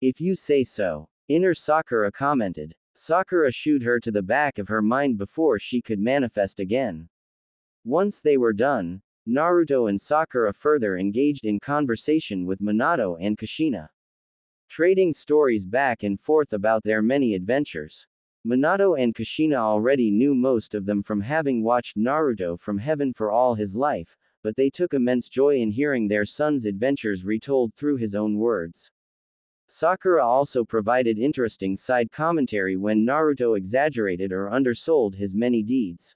If you say so. Inner Sakura commented. Sakura shooed her to the back of her mind before she could manifest again. Once they were done, Naruto and Sakura further engaged in conversation with Minato and Kushina, trading stories back and forth about their many adventures. Minato and Kushina already knew most of them from having watched Naruto from Heaven for all his life, but they took immense joy in hearing their son's adventures retold through his own words. Sakura also provided interesting side commentary when Naruto exaggerated or undersold his many deeds.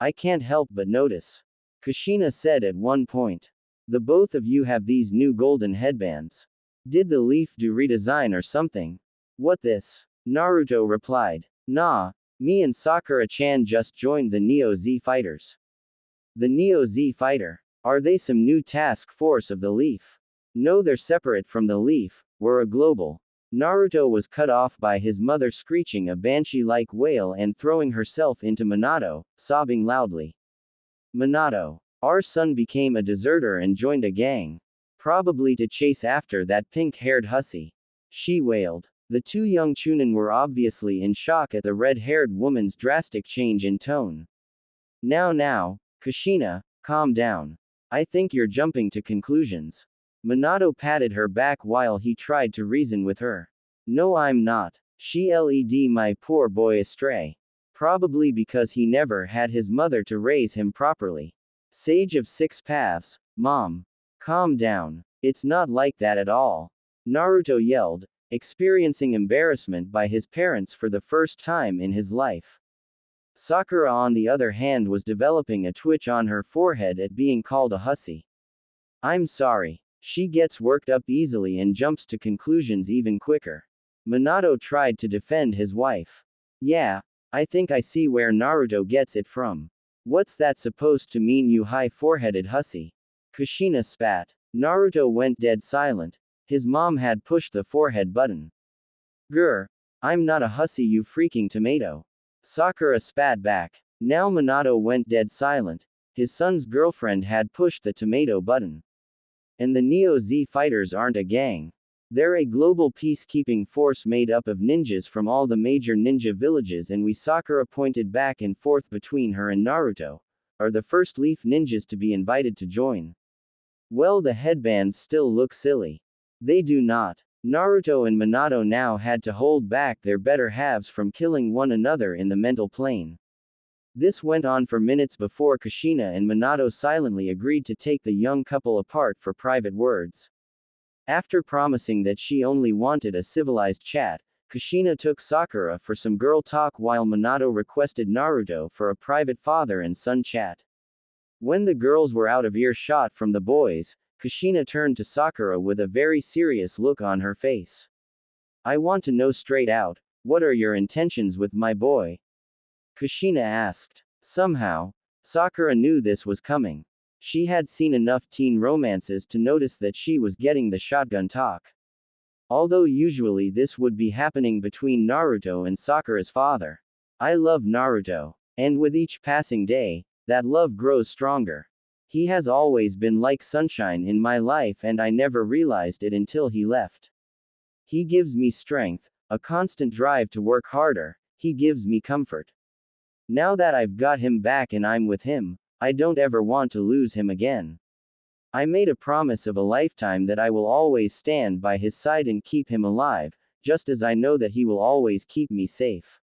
I can't help but notice. Kushina said at one point. The both of you have these new golden headbands. Did the Leaf do redesign or something? What this? Naruto replied. Nah, me and Sakura-chan just joined the Neo-Z fighters. The Neo-Z fighter? Are they some new task force of the Leaf? No, they're separate from the Leaf. We're a global. Naruto was cut off by his mother screeching a banshee-like wail and throwing herself into Minato, sobbing loudly. Minato. Our son became a deserter and joined a gang. Probably to chase after that pink-haired hussy. She wailed. The two young Chunin were obviously in shock at the red-haired woman's drastic change in tone. Now, Kushina, calm down. I think you're jumping to conclusions. Minato patted her back while he tried to reason with her. No, I'm not. She led my poor boy astray. Probably because he never had his mother to raise him properly. Sage of Six Paths, Mom. Calm down. It's not like that at all. Naruto yelled, experiencing embarrassment by his parents for the first time in his life. Sakura on the other hand was developing a twitch on her forehead at being called a hussy. I'm sorry. She gets worked up easily and jumps to conclusions even quicker. Minato tried to defend his wife. Yeah, I think I see where Naruto gets it from. What's that supposed to mean, you high-foreheaded hussy? Kushina spat. Naruto went dead silent. His mom had pushed the forehead button. Grr. I'm not a hussy, you freaking tomato. Sakura spat back. Now Minato went dead silent. His son's girlfriend had pushed the tomato button. And the Neo-Z fighters aren't a gang. They're a global peacekeeping force made up of ninjas from all the major ninja villages, and we, Sakura pointed back and forth between her and Naruto, are the first Leaf ninjas to be invited to join. Well, the headbands still look silly. They do not. Naruto and Minato now had to hold back their better halves from killing one another in the mental plane. This went on for minutes before Kushina and Minato silently agreed to take the young couple apart for private words. After promising that she only wanted a civilized chat, Kushina took Sakura for some girl talk while Minato requested Naruto for a private father and son chat. When the girls were out of earshot from the boys, Kushina turned to Sakura with a very serious look on her face. I want to know straight out, what are your intentions with my boy? Kushina asked. Somehow, Sakura knew this was coming. She had seen enough teen romances to notice that she was getting the shotgun talk. Although usually this would be happening between Naruto and Sakura's father. I love Naruto. And with each passing day, that love grows stronger. He has always been like sunshine in my life, and I never realized it until he left. He gives me strength, a constant drive to work harder, he gives me comfort. Now that I've got him back and I'm with him, I don't ever want to lose him again. I made a promise of a lifetime that I will always stand by his side and keep him alive, just as I know that he will always keep me safe.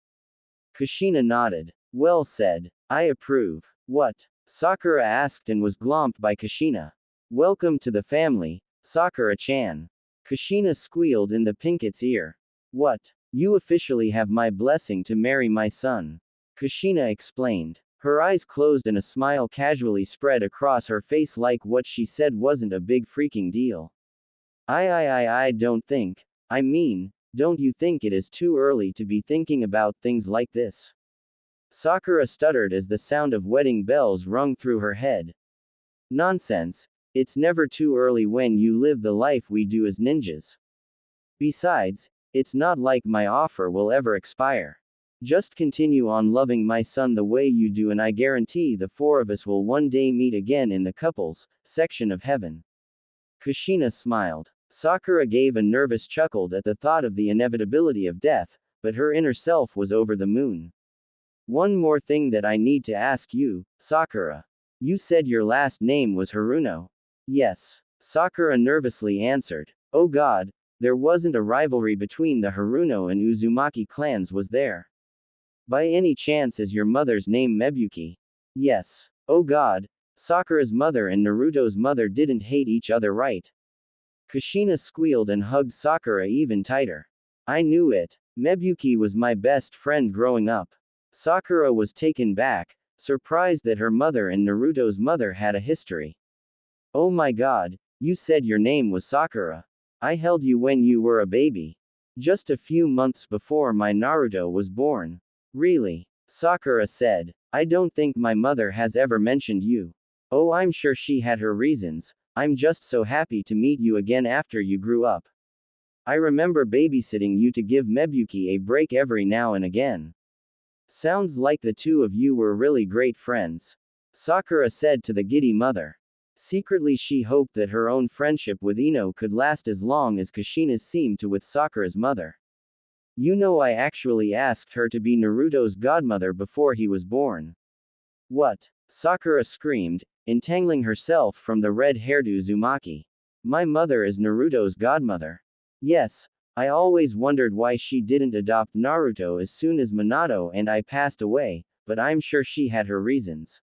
Kushina nodded. Well said. I approve. What? Sakura asked and was glomped by Kushina. Welcome to the family, Sakura-chan. Kushina squealed in the pinket's ear. What? You officially have my blessing to marry my son. Kushina explained. Her eyes closed and a smile casually spread across her face, like what she said wasn't a big freaking deal. I don't think. I mean, don't you think it is too early to be thinking about things like this? Sakura stuttered as the sound of wedding bells rung through her head. Nonsense. It's never too early when you live the life we do as ninjas. Besides, it's not like my offer will ever expire. Just continue on loving my son the way you do, and I guarantee the four of us will one day meet again in the couples section of heaven. Kushina smiled. Sakura gave a nervous chuckle at the thought of the inevitability of death, but her inner self was over the moon. One more thing that I need to ask you, Sakura. You said your last name was Haruno. Yes. Sakura nervously answered. Oh God, there wasn't a rivalry between the Haruno and Uzumaki clans, was there? By any chance is your mother's name Mebuki? Yes. Oh God, Sakura's mother and Naruto's mother didn't hate each other, right? Kushina squealed and hugged Sakura even tighter. I knew it. Mebuki was my best friend growing up. Sakura was taken back, surprised that her mother and Naruto's mother had a history. Oh my God, you said your name was Sakura. I held you when you were a baby. Just a few months before my Naruto was born. Really? Sakura said. I don't think my mother has ever mentioned you. Oh, I'm sure she had her reasons. I'm just so happy to meet you again after you grew up. I remember babysitting you to give Mebuki a break every now and again. Sounds like the two of you were really great friends. Sakura said to the giddy mother. Secretly she hoped that her own friendship with Ino could last as long as Kushina's seemed to with Sakura's mother. You know, I actually asked her to be Naruto's godmother before he was born. What? Sakura screamed, entangling herself from the red-haired Uzumaki. My mother is Naruto's godmother. Yes. I always wondered why she didn't adopt Naruto as soon as Minato and I passed away, but I'm sure she had her reasons.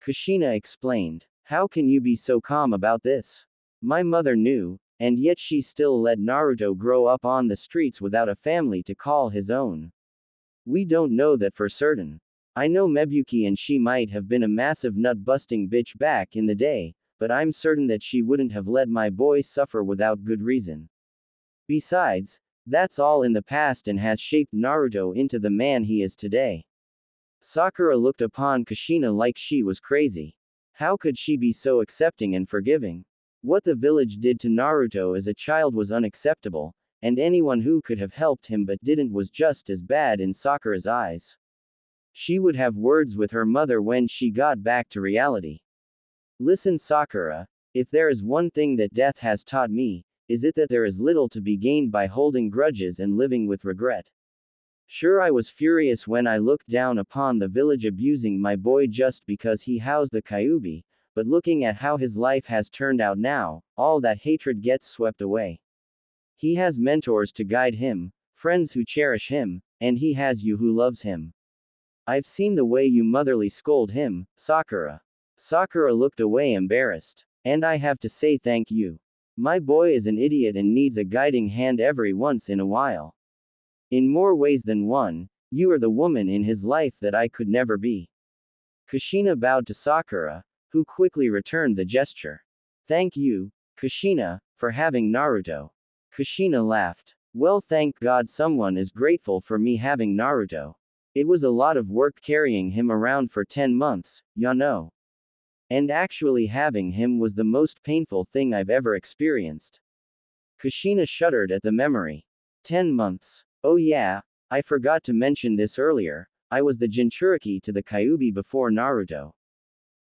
Kushina explained. How can you be so calm about this? My mother knew, and yet she still let Naruto grow up on the streets without a family to call his own. We don't know that for certain. I know Mebuki and she might have been a massive nut-busting bitch back in the day, but I'm certain that she wouldn't have let my boy suffer without good reason. Besides, that's all in the past and has shaped Naruto into the man he is today. Sakura looked upon Kushina like she was crazy. How could she be so accepting and forgiving? What the village did to Naruto as a child was unacceptable, and anyone who could have helped him but didn't was just as bad in Sakura's eyes. She would have words with her mother when she got back to reality. Listen, Sakura, if there is one thing that death has taught me, is it that there is little to be gained by holding grudges and living with regret. Sure, I was furious when I looked down upon the village abusing my boy just because he housed the Kyuubi, but looking at how his life has turned out now, all that hatred gets swept away. He has mentors to guide him, friends who cherish him, and he has you who loves him. I've seen the way you motherly scold him, Sakura. Sakura looked away embarrassed. And I have to say thank you. My boy is an idiot and needs a guiding hand every once in a while. In more ways than one, you are the woman in his life that I could never be. Kushina bowed to Sakura, who quickly returned the gesture. Thank you, Kushina, for having Naruto. Kushina laughed. Well, thank God someone is grateful for me having Naruto. It was a lot of work carrying him around for 10 months, you know. And actually having him was the most painful thing I've ever experienced. Kushina shuddered at the memory. 10 months. Oh yeah, I forgot to mention this earlier, I was the Jinchuriki to the Kyuubi before Naruto.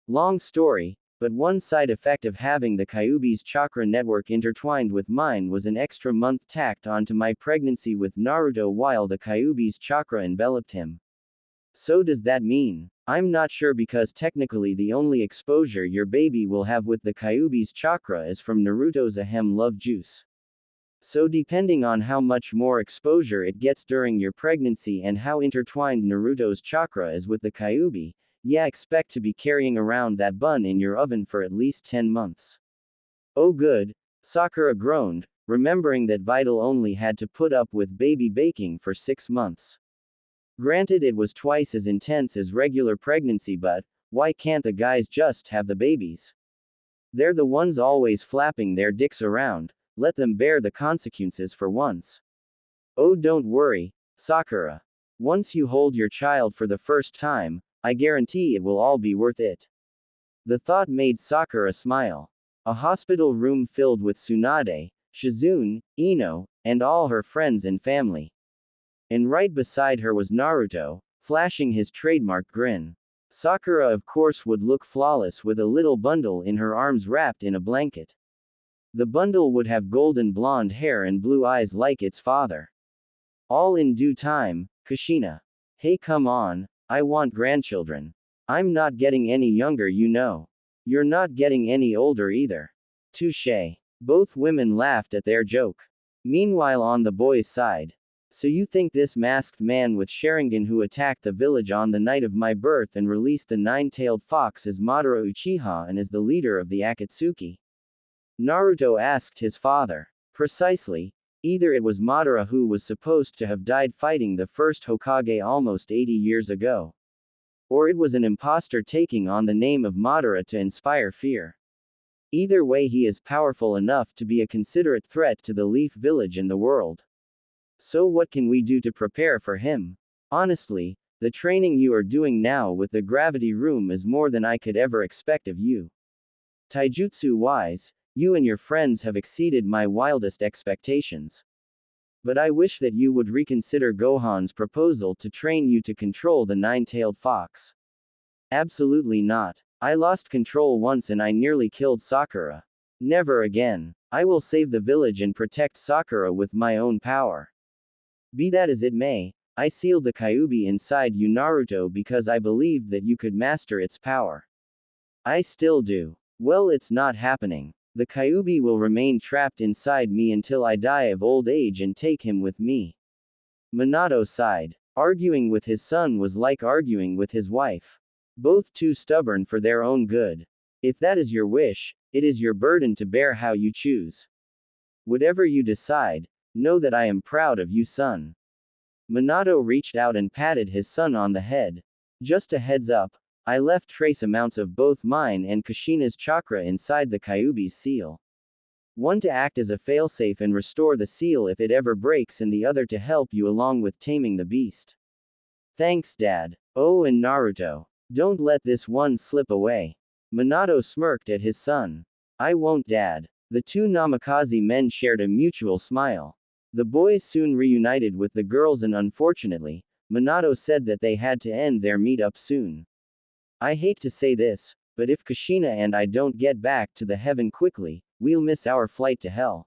Long story, but one side effect of having the Kyuubi's chakra network intertwined with mine was an extra month tacked onto my pregnancy with Naruto while the Kyuubi's chakra enveloped him. So does that mean? I'm not sure because technically the only exposure your baby will have with the Kyuubi's chakra is from Naruto's Harem love juice. So depending on how much more exposure it gets during your pregnancy and how intertwined Naruto's chakra is with the Kyuubi, yeah, expect to be carrying around that bun in your oven for at least 10 months. Oh good, Sakura groaned, remembering that Vital only had to put up with baby baking for 6 months. Granted, it was twice as intense as regular pregnancy, but why can't the guys just have the babies? They're the ones always flapping their dicks around. Let them bear the consequences for once. Oh, don't worry, Sakura. Once you hold your child for the first time, I guarantee it will all be worth it. The thought made Sakura smile. A hospital room filled with Tsunade, Shizune, Ino, and all her friends and family. And right beside her was Naruto, flashing his trademark grin. Sakura, of course, would look flawless with a little bundle in her arms wrapped in a blanket. The bundle would have golden blonde hair and blue eyes like its father. All in due time, Kushina. Hey, come on, I want grandchildren. I'm not getting any younger, you know. You're not getting any older either. Touché. Both women laughed at their joke. Meanwhile, on the boys' side. So you think this masked man with Sharingan who attacked the village on the night of my birth and released the nine-tailed fox is Madara Uchiha and is the leader of the Akatsuki? Naruto asked his father. Precisely. Either it was Madara who was supposed to have died fighting the first Hokage almost 80 years ago. Or it was an imposter taking on the name of Madara to inspire fear. Either way, he is powerful enough to be a considerate threat to the Leaf Village and the world. So what can we do to prepare for him? Honestly, the training you are doing now with the gravity room is more than I could ever expect of you. Taijutsu-wise, you and your friends have exceeded my wildest expectations. But I wish that you would reconsider Gohan's proposal to train you to control the nine-tailed fox. Absolutely not. I lost control once and I nearly killed Sakura. Never again. I will save the village and protect Sakura with my own power. Be that as it may, I sealed the Kyuubi inside you, Naruto, because I believed that you could master its power. I still do. Well, it's not happening. The Kyuubi will remain trapped inside me until I die of old age and take him with me. Minato sighed. Arguing with his son was like arguing with his wife. Both too stubborn for their own good. If that is your wish, it is your burden to bear how you choose. Whatever you decide, know that I am proud of you, son. Minato reached out and patted his son on the head. Just a heads up, I left trace amounts of both mine and Kushina's chakra inside the Kyuubi's seal. One to act as a failsafe and restore the seal if it ever breaks, and the other to help you along with taming the beast. Thanks, Dad. Oh, and Naruto. Don't let this one slip away. Minato smirked at his son. I won't, Dad. The two Namikaze men shared a mutual smile. The boys soon reunited with the girls, and unfortunately, Minato said that they had to end their meet-up soon. I hate to say this, but if Kushina and I don't get back to the heaven quickly, we'll miss our flight to hell.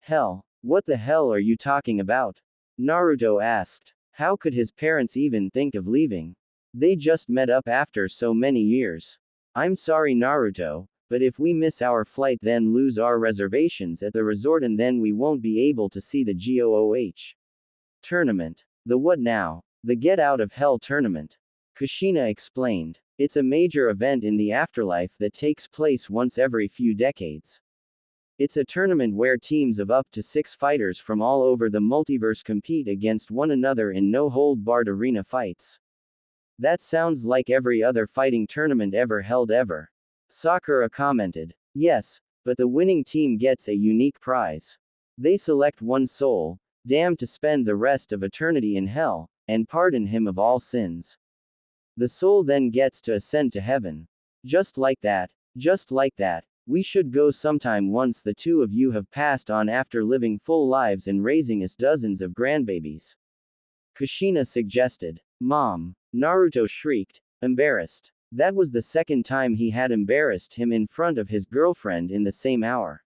Hell? What the hell are you talking about? Naruto asked. How could his parents even think of leaving? They just met up after so many years. I'm sorry, Naruto, but if we miss our flight, then lose our reservations at the resort, and then we won't be able to see the GOOH tournament. The what now? The Get Out of Hell tournament. Kushina explained. It's a major event in the afterlife that takes place once every few decades. It's a tournament where teams of up to 6 fighters from all over the multiverse compete against one another in no-hold-barred arena fights. That sounds like every other fighting tournament ever held ever. Sakura commented. Yes, but the winning team gets a unique prize. They select one soul, damned to spend the rest of eternity in hell, and pardon him of all sins. The soul then gets to ascend to heaven. Just like that, just like that. We should go sometime once the two of you have passed on after living full lives and raising us dozens of grandbabies. Kushina suggested. Mom. Naruto shrieked, embarrassed. That was the second time he had embarrassed him in front of his girlfriend in the same hour.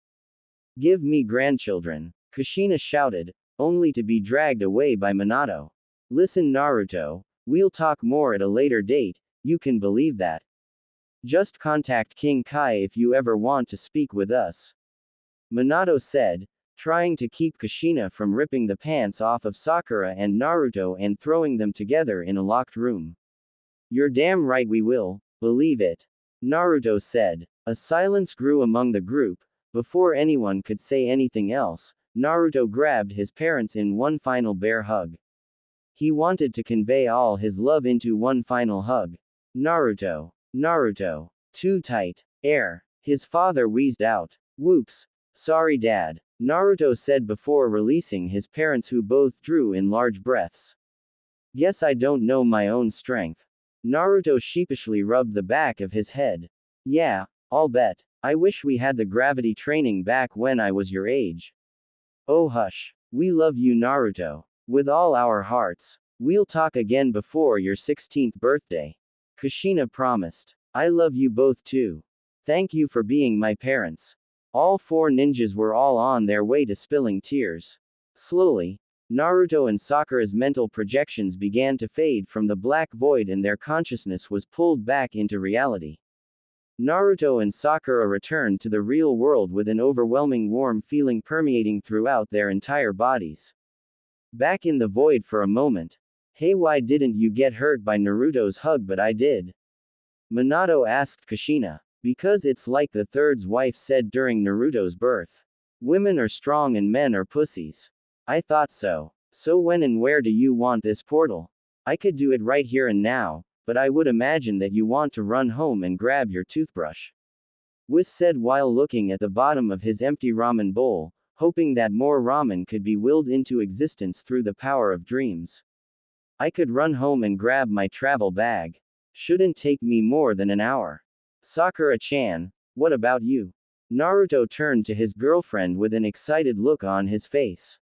Give me grandchildren, Kushina shouted, only to be dragged away by Minato. Listen, Naruto, we'll talk more at a later date, you can believe that. Just contact King Kai if you ever want to speak with us. Minato said, trying to keep Kushina from ripping the pants off of Sakura and Naruto and throwing them together in a locked room. You're damn right we will, believe it. Naruto said. A silence grew among the group. Before anyone could say anything else, Naruto grabbed his parents in one final bear hug. He wanted to convey all his love into one final hug. Naruto. Naruto. Too tight. Air. His father wheezed out. Whoops. Sorry, Dad. Naruto said before releasing his parents, who both drew in large breaths. Guess I don't know my own strength. Naruto sheepishly rubbed the back of his head. Yeah, I'll bet. I wish we had the gravity training back when I was your age. Oh hush. We love you, Naruto. With all our hearts. We'll talk again before your 16th birthday. Kushina promised. I love you both too. Thank you for being my parents. All 4 ninjas were all on their way to spilling tears. Slowly, Naruto and Sakura's mental projections began to fade from the black void, and their consciousness was pulled back into reality. Naruto and Sakura returned to the real world with an overwhelming warm feeling permeating throughout their entire bodies. Back in the void for a moment. Hey, why didn't you get hurt by Naruto's hug but I did? Minato asked Kushina. Because it's like the third's wife said during Naruto's birth. Women are strong and men are pussies. I thought so. So when and where do you want this portal? I could do it right here and now, but I would imagine that you want to run home and grab your toothbrush. Whis said while looking at the bottom of his empty ramen bowl, hoping that more ramen could be willed into existence through the power of dreams. I could run home and grab my travel bag. Shouldn't take me more than an hour. Sakura-chan, what about you? Naruto turned to his girlfriend with an excited look on his face.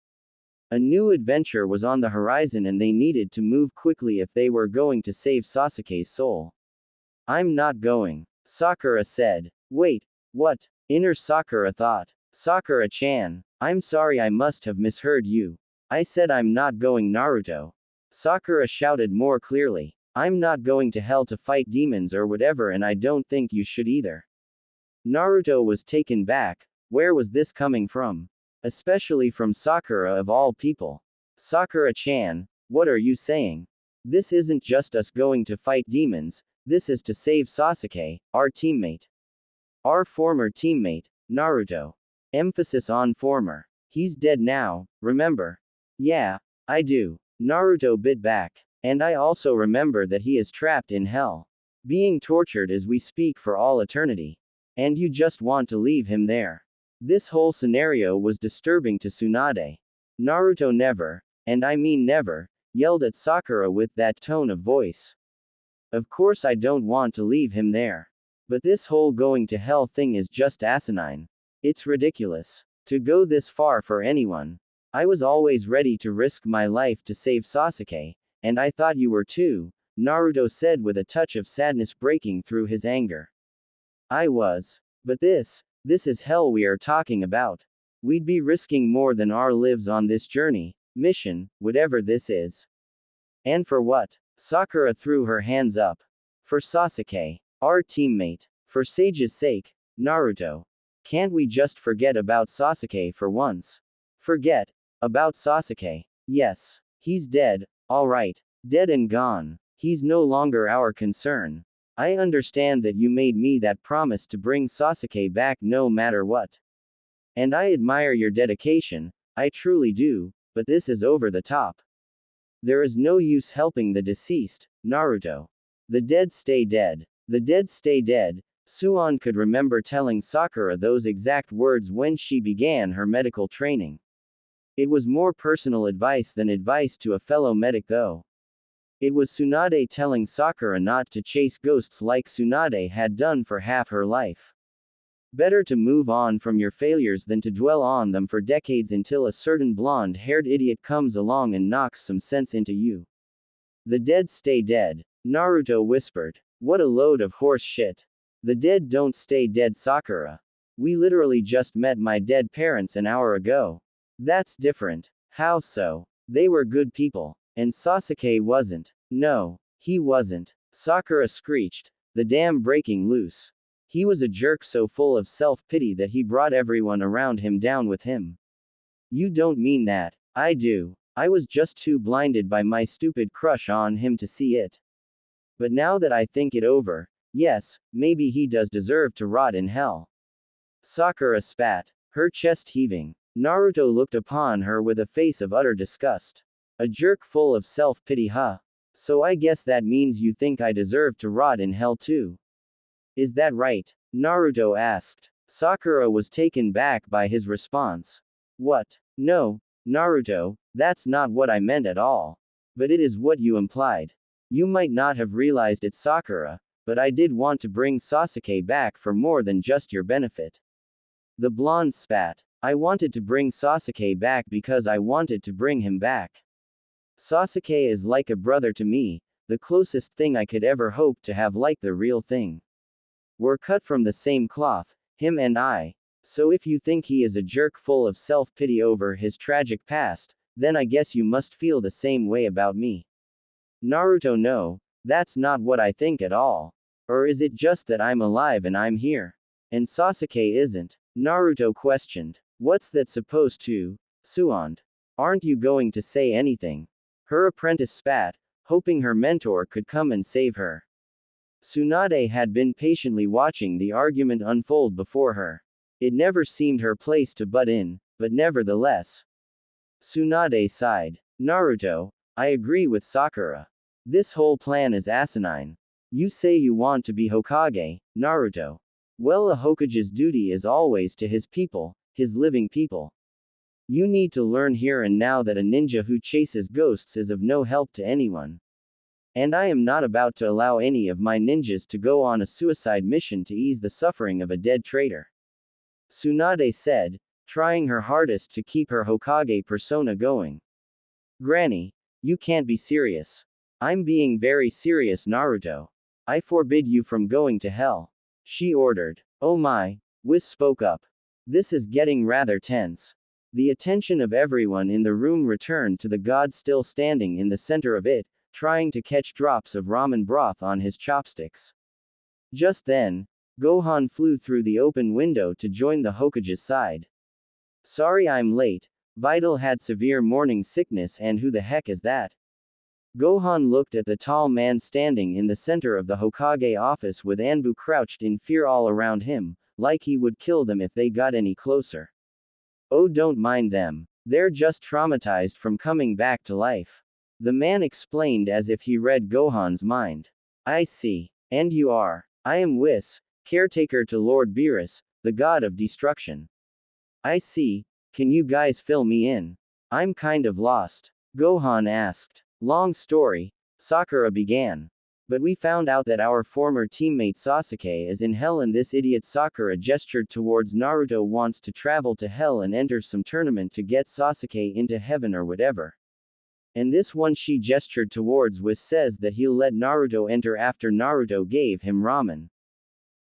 A new adventure was on the horizon and they needed to move quickly if they were going to save Sasuke's soul. I'm not going, Sakura said. Wait, what? Inner Sakura thought. Sakura-chan, I'm sorry, I must have misheard you. I said I'm not going, Naruto. Sakura shouted more clearly. I'm not going to hell to fight demons or whatever, and I don't think you should either. Naruto was taken back. Where was this coming from? Especially from Sakura of all people. Sakura-chan, what are you saying? This isn't just us going to fight demons, this is to save Sasuke, our teammate. Our former teammate, Naruto. Emphasis on former. He's dead now, remember? Yeah, I do. Naruto bit back. And I also remember that he is trapped in hell. being tortured as we speak for all eternity. And you just want to leave him there. This whole scenario was disturbing to Tsunade. Naruto never, and I mean never, yelled at Sakura with that tone of voice. Of course I don't want to leave him there. But this whole going to hell thing is just asinine. It's ridiculous. To go this far for anyone. I was always ready to risk my life to save Sasuke, and I thought you were too, Naruto said with a touch of sadness breaking through his anger. I was. But this is hell we are talking about. We'd be risking more than our lives on this journey, mission, whatever this is. And for what? Sakura threw her hands up. For Sasuke. Our teammate. For Sage's sake, Naruto. Can't we just forget about Sasuke for once? Forget about Sasuke. Yes. He's dead, alright. Dead and gone. He's no longer our concern. I understand that you made me that promise to bring Sasuke back no matter what. And I admire your dedication, I truly do, but this is over the top. There is no use helping the deceased, Naruto. The dead stay dead. The dead stay dead. Suan could remember telling Sakura those exact words when she began her medical training. It was more personal advice than advice to a fellow medic though. It was Tsunade telling Sakura not to chase ghosts like Tsunade had done for half her life. Better to move on from your failures than to dwell on them for decades until a certain blonde-haired idiot comes along and knocks some sense into you. The dead stay dead, Naruto whispered. What a load of horse shit. The dead don't stay dead, Sakura. We literally just met my dead parents an hour ago. That's different. How so? They were good people. And Sasuke wasn't. No, he wasn't. Sakura screeched, the dam breaking loose. He was a jerk so full of self-pity that he brought everyone around him down with him. You don't mean that. I do. I was just too blinded by my stupid crush on him to see it. But now that I think it over, yes, maybe he does deserve to rot in hell. Sakura spat, her chest heaving. Naruto looked upon her with a face of utter disgust. A jerk full of self-pity, huh? So I guess that means you think I deserve to rot in hell too. Is that right? Naruto asked. Sakura was taken back by his response. What? No, Naruto, that's not what I meant at all. But it is what you implied. You might not have realized it, Sakura, but I did want to bring Sasuke back for more than just your benefit. The blonde spat. I wanted to bring Sasuke back because I wanted to bring him back. Sasuke is like a brother to me, the closest thing I could ever hope to have, like the real thing. We're cut from the same cloth, him and I. So if you think he is a jerk full of self-pity over his tragic past, then I guess you must feel the same way about me. Naruto, no, that's not what I think at all. Or is it just that I'm alive and I'm here? And Sasuke isn't? Naruto questioned. What's that supposed to? Suan. Aren't you going to say anything? Her apprentice spat, hoping her mentor could come and save her. Tsunade had been patiently watching the argument unfold before her. It never seemed her place to butt in, but nevertheless. Tsunade sighed. Naruto, I agree with Sakura. This whole plan is asinine. You say you want to be Hokage, Naruto. Well, a Hokage's duty is always to his people, his living people. You need to learn here and now that a ninja who chases ghosts is of no help to anyone. And I am not about to allow any of my ninjas to go on a suicide mission to ease the suffering of a dead traitor. Tsunade said, trying her hardest to keep her Hokage persona going. Granny, you can't be serious. I'm being very serious, Naruto. I forbid you from going to hell. She ordered. Oh my, Whis spoke up. This is getting rather tense. The attention of everyone in the room returned to the god still standing in the center of it, trying to catch drops of ramen broth on his chopsticks. Just then, Gohan flew through the open window to join the Hokage's side. Sorry I'm late, Vital had severe morning sickness and who the heck is that? Gohan looked at the tall man standing in the center of the Hokage office with Anbu crouched in fear all around him, like he would kill them if they got any closer. Oh, don't mind them. They're just traumatized from coming back to life. The man explained as if he read Gohan's mind. I see. And you are. I am Whis, caretaker to Lord Beerus, the god of destruction. I see. Can you guys fill me in? I'm kind of lost. Gohan asked. Long story, Sakura began. But we found out that our former teammate Sasuke is in hell and this idiot Sakura gestured towards Naruto wants to travel to hell and enter some tournament to get Sasuke into heaven or whatever. And this one she gestured towards Whis says that he'll let Naruto enter after Naruto gave him ramen.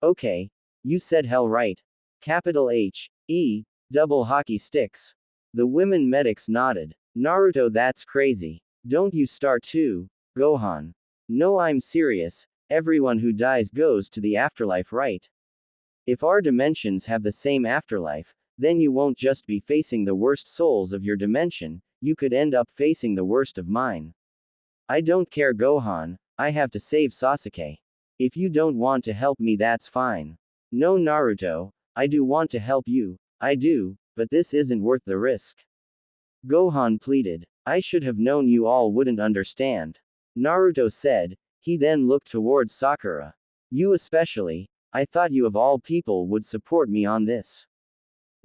Okay. You said hell right. Capital H, E, double hockey sticks. The women medics nodded. Naruto, that's crazy. Don't you start too, Gohan. No, I'm serious. Everyone who dies goes to the afterlife, right? If our dimensions have the same afterlife, then you won't just be facing the worst souls of your dimension, you could end up facing the worst of mine. I don't care, Gohan, I have to save Sasuke. If you don't want to help me, that's fine. No, Naruto, I do want to help you, I do, but this isn't worth the risk. Gohan pleaded. I should have known you all wouldn't understand. Naruto said. He then looked towards Sakura. You especially, I thought you of all people would support me on this.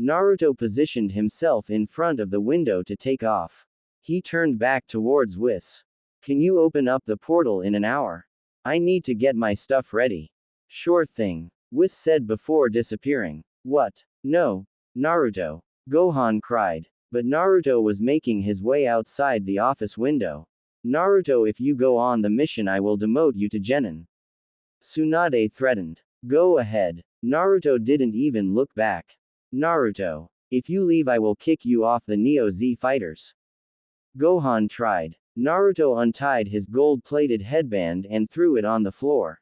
Naruto positioned himself in front of the window to take off. He turned back towards Whis. Can you open up the portal in an hour? I need to get my stuff ready. Sure thing, Whis said before disappearing. What? No, Naruto. Gohan cried. But Naruto was making his way outside the office window. Naruto, if you go on the mission, I will demote you to Genin. Tsunade threatened. Go ahead. Naruto didn't even look back. Naruto, if you leave, I will kick you off the Neo Z fighters. Gohan tried. Naruto untied his gold-plated headband and threw it on the floor.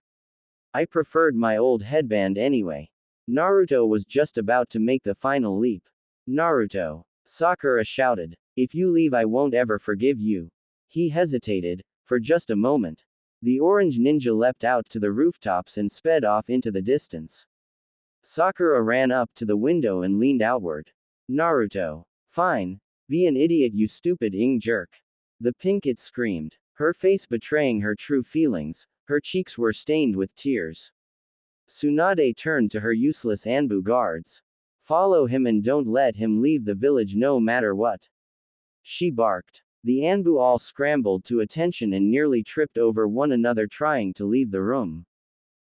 I preferred my old headband anyway. Naruto was just about to make the final leap. Naruto, Sakura shouted. If you leave, I won't ever forgive you. He hesitated, for just a moment. The orange ninja leapt out to the rooftops and sped off into the distance. Sakura ran up to the window and leaned outward. Naruto. Fine. Be an idiot, you stupid jerk. The pinkett screamed, her face betraying her true feelings, her cheeks were stained with tears. Tsunade turned to her useless Anbu guards. Follow him and don't let him leave the village no matter what. She barked. The Anbu all scrambled to attention and nearly tripped over one another trying to leave the room.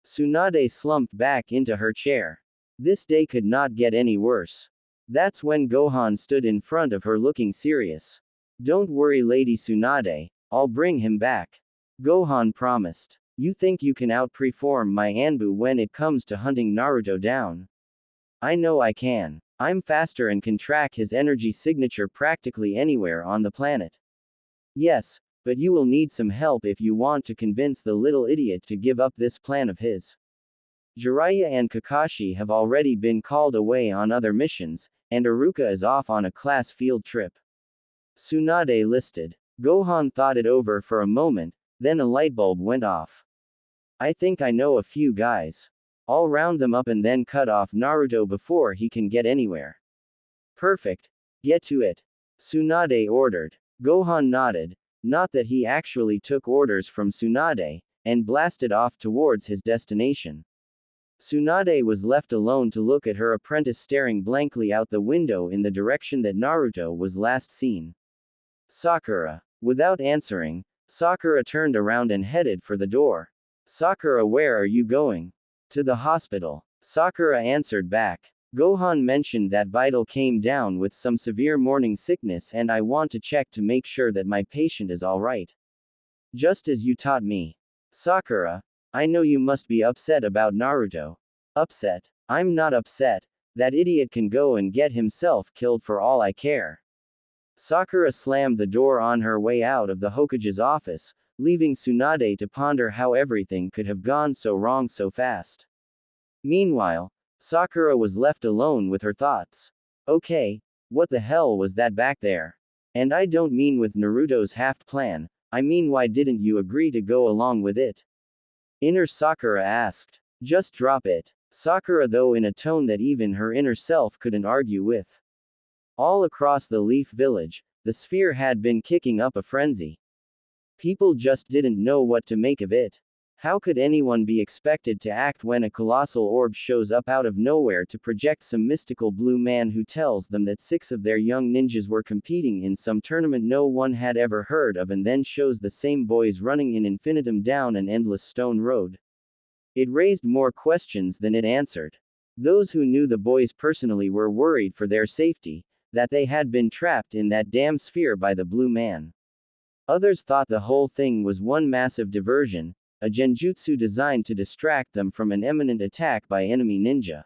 Tsunade slumped back into her chair. This day could not get any worse. That's when Gohan stood in front of her looking serious. Don't worry, Lady Tsunade, I'll bring him back. Gohan promised. You think you can outperform my Anbu when it comes to hunting Naruto down? I know I can. I'm faster and can track his energy signature practically anywhere on the planet. Yes, but you will need some help if you want to convince the little idiot to give up this plan of his. Jiraiya and Kakashi have already been called away on other missions, and Iruka is off on a class field trip. Tsunade listed. Gohan thought it over for a moment, then a lightbulb went off. I think I know a few guys. I'll round them up and then cut off Naruto before he can get anywhere. Perfect. Get to it. Tsunade ordered. Gohan nodded, not that he actually took orders from Tsunade, and blasted off towards his destination. Tsunade was left alone to look at her apprentice staring blankly out the window in the direction that Naruto was last seen. Sakura. Without answering, Sakura turned around and headed for the door. Sakura, where are you going? To the hospital. Sakura answered back. Gohan mentioned that Vital came down with some severe morning sickness and I want to check to make sure that my patient is alright. Just as you taught me. Sakura, I know you must be upset about Naruto. Upset? I'm not upset. That idiot can go and get himself killed for all I care. Sakura slammed the door on her way out of the Hokage's office, leaving Tsunade to ponder how everything could have gone so wrong so fast. Meanwhile, Sakura was left alone with her thoughts. Okay, what the hell was that back there? And I don't mean with Naruto's half plan, I mean why didn't you agree to go along with it? Inner Sakura asked. Just drop it. Sakura, though, in a tone that even her inner self couldn't argue with. All across the Leaf Village, the sphere had been kicking up a frenzy. People just didn't know what to make of it. How could anyone be expected to act when a colossal orb shows up out of nowhere to project some mystical blue man who tells them that 6 of their young ninjas were competing in some tournament no one had ever heard of, and then shows the same boys running in infinitum down an endless stone road? It raised more questions than it answered. Those who knew the boys personally were worried for their safety, that they had been trapped in that damn sphere by the blue man. Others thought the whole thing was one massive diversion, a genjutsu designed to distract them from an imminent attack by enemy ninja.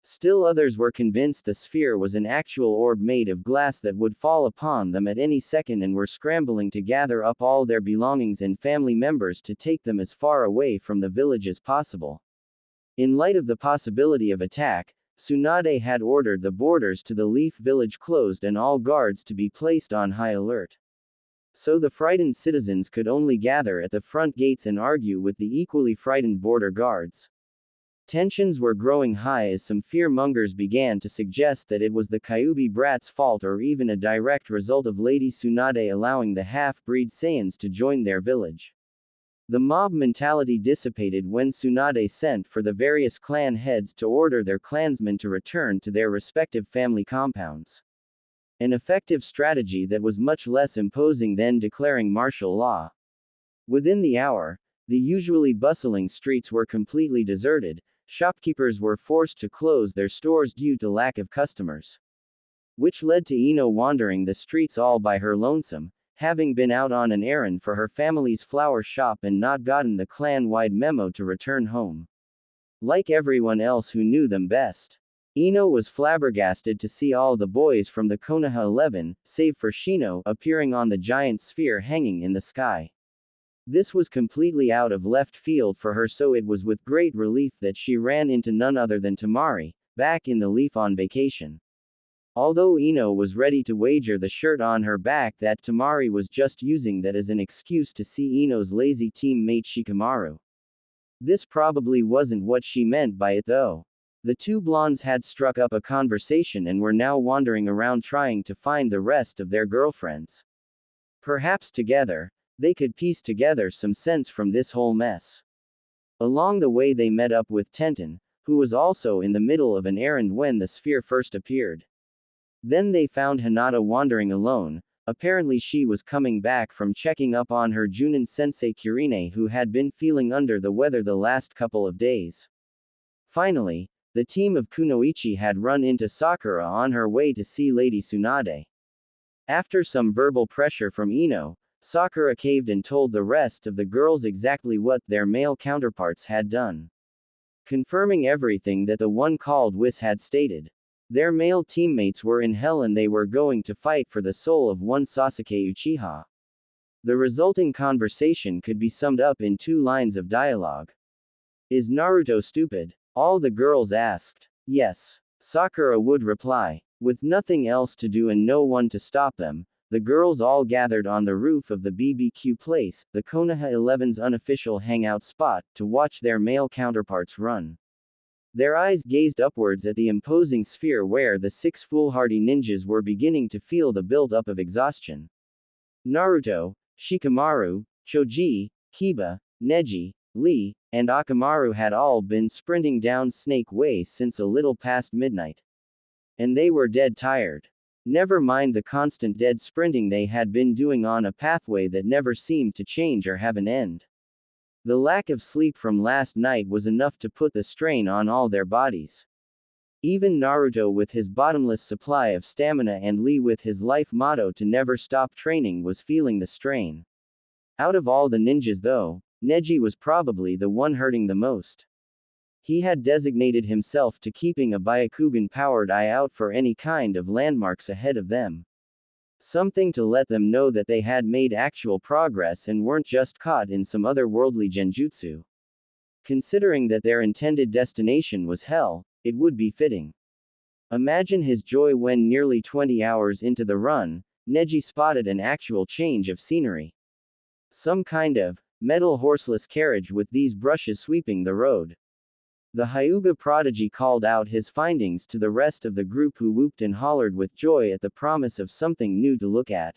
Still others were convinced the sphere was an actual orb made of glass that would fall upon them at any second, and were scrambling to gather up all their belongings and family members to take them as far away from the village as possible. In light of the possibility of attack, Tsunade had ordered the borders to the Leaf Village closed and all guards to be placed on high alert. So the frightened citizens could only gather at the front gates and argue with the equally frightened border guards. Tensions were growing high as some fearmongers began to suggest that it was the Kyuubi brat's fault, or even a direct result of Lady Tsunade allowing the half-breed Saiyans to join their village. The mob mentality dissipated when Tsunade sent for the various clan heads to order their clansmen to return to their respective family compounds. An effective strategy that was much less imposing than declaring martial law. Within the hour, the usually bustling streets were completely deserted. Shopkeepers were forced to close their stores due to lack of customers. Which led to Ino wandering the streets all by her lonesome, having been out on an errand for her family's flower shop and not gotten the clan-wide memo to return home. Like everyone else who knew them best, Ino was flabbergasted to see all the boys from the Konoha 11, save for Shino, appearing on the giant sphere hanging in the sky. This was completely out of left field for her, so it was with great relief that she ran into none other than Tamari, back in the Leaf on vacation. Although Ino was ready to wager the shirt on her back that Tamari was just using that as an excuse to see Ino's lazy teammate Shikamaru. This probably wasn't what she meant by it though. The two blondes had struck up a conversation and were now wandering around trying to find the rest of their girlfriends. Perhaps together, they could piece together some sense from this whole mess. Along the way they met up with Tenten, who was also in the middle of an errand when the sphere first appeared. Then they found Hinata wandering alone. Apparently she was coming back from checking up on her Junin sensei Kirine, who had been feeling under the weather the last couple of days. Finally, the team of Kunoichi had run into Sakura on her way to see Lady Tsunade. After some verbal pressure from Ino, Sakura caved and told the rest of the girls exactly what their male counterparts had done. Confirming everything that the one called Whis had stated. Their male teammates were in hell and they were going to fight for the soul of one Sasuke Uchiha. The resulting conversation could be summed up in 2 lines of dialogue. Is Naruto stupid? All the girls asked. Yes. Sakura would reply. With nothing else to do and no one to stop them, the girls all gathered on the roof of the BBQ place, the Konoha 11's unofficial hangout spot, to watch their male counterparts run. Their eyes gazed upwards at the imposing sphere where the 6 foolhardy ninjas were beginning to feel the build-up of exhaustion. Naruto, Shikamaru, Choji, Kiba, Neji, Lee, and Akamaru had all been sprinting down Snake Way since a little past midnight. And they were dead tired. Never mind the constant dead sprinting they had been doing on a pathway that never seemed to change or have an end. The lack of sleep from last night was enough to put the strain on all their bodies. Even Naruto with his bottomless supply of stamina and Lee with his life motto to never stop training was feeling the strain. Out of all the ninjas though, Neji was probably the one hurting the most. He had designated himself to keeping a Byakugan-powered eye out for any kind of landmarks ahead of them. Something to let them know that they had made actual progress and weren't just caught in some otherworldly genjutsu. Considering that their intended destination was hell, it would be fitting. Imagine his joy when nearly 20 hours into the run, Neji spotted an actual change of scenery. Some kind of metal horseless carriage with these brushes sweeping the road. The Hyuga prodigy called out his findings to the rest of the group, who whooped and hollered with joy at the promise of something new to look at.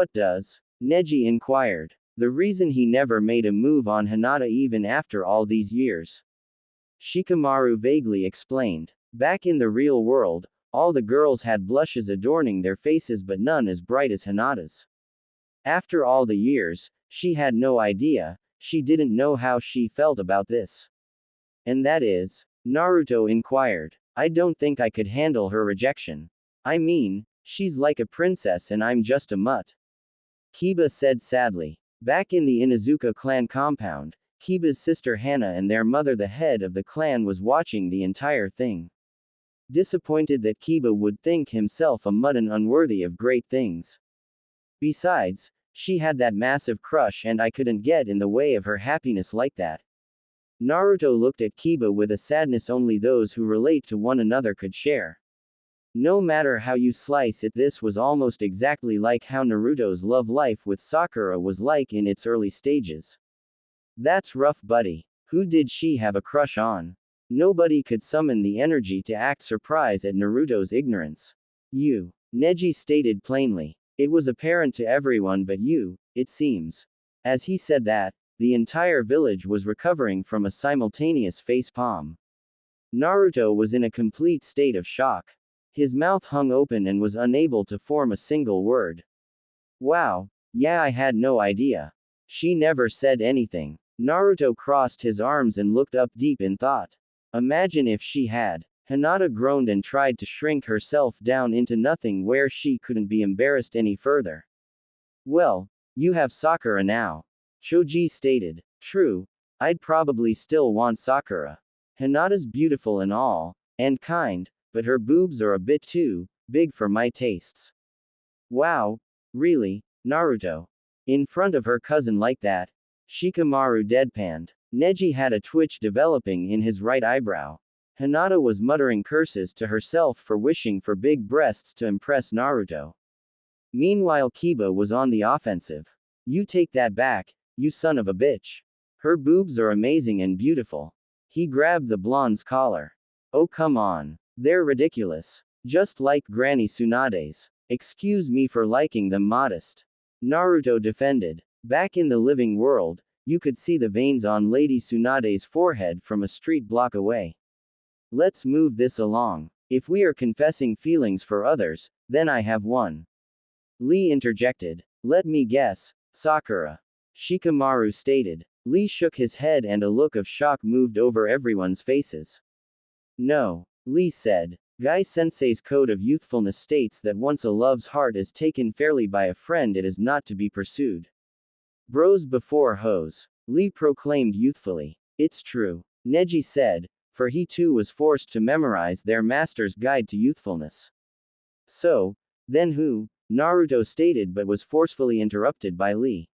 What does? Neji inquired. The reason he never made a move on Hinata even after all these years. Shikamaru vaguely explained. Back in the real world, all the girls had blushes adorning their faces but none as bright as Hinata's. After all the years, she had no idea, she didn't know how she felt about this. And that is? Naruto inquired. I don't think I could handle her rejection. I mean, she's like a princess and I'm just a mutt. Kiba said sadly. Back in the Inuzuka clan compound, Kiba's sister Hana and their mother, the head of the clan, was watching the entire thing. Disappointed that Kiba would think himself a mutt and unworthy of great things. Besides, she had that massive crush and I couldn't get in the way of her happiness like that. Naruto looked at Kiba with a sadness only those who relate to one another could share. No matter how you slice it, this was almost exactly like how Naruto's love life with Sakura was like in its early stages. That's rough, buddy. Who did she have a crush on? Nobody could summon the energy to act surprised at Naruto's ignorance. You. Neji stated plainly. It was apparent to everyone but you, it seems. As he said that, the entire village was recovering from a simultaneous facepalm. Naruto was in a complete state of shock. His mouth hung open and was unable to form a single word. Wow. Yeah, I had no idea. She never said anything. Naruto crossed his arms and looked up deep in thought. Imagine if she had. Hinata groaned and tried to shrink herself down into nothing where she couldn't be embarrassed any further. Well, you have Sakura now. Choji stated. True. I'd probably still want Sakura. Hinata's beautiful and all, and kind, but her boobs are a bit too big for my tastes. Wow. Really, Naruto? In front of her cousin like that? Shikamaru deadpanned. Neji had a twitch developing in his right eyebrow. Hinata was muttering curses to herself for wishing for big breasts to impress Naruto. Meanwhile, Kiba was on the offensive. You take that back, you son of a bitch. Her boobs are amazing and beautiful. He grabbed the blonde's collar. Oh, come on. They're ridiculous. Just like Granny Tsunade's. Excuse me for liking them modest. Naruto defended. Back in the living world, you could see the veins on Lady Tsunade's forehead from a street block away. Let's move this along. If we are confessing feelings for others, then I have one. Lee interjected. Let me guess, Sakura. Shikamaru stated. Lee shook his head and a look of shock moved over everyone's faces. No. Lee said. Guy-sensei's code of youthfulness states that once a love's heart is taken fairly by a friend, it is not to be pursued. Bros before hoes. Lee proclaimed youthfully. It's true. Neji said, for he too was forced to memorize their master's guide to youthfulness. So, then who? Naruto stated but was forcefully interrupted by Lee.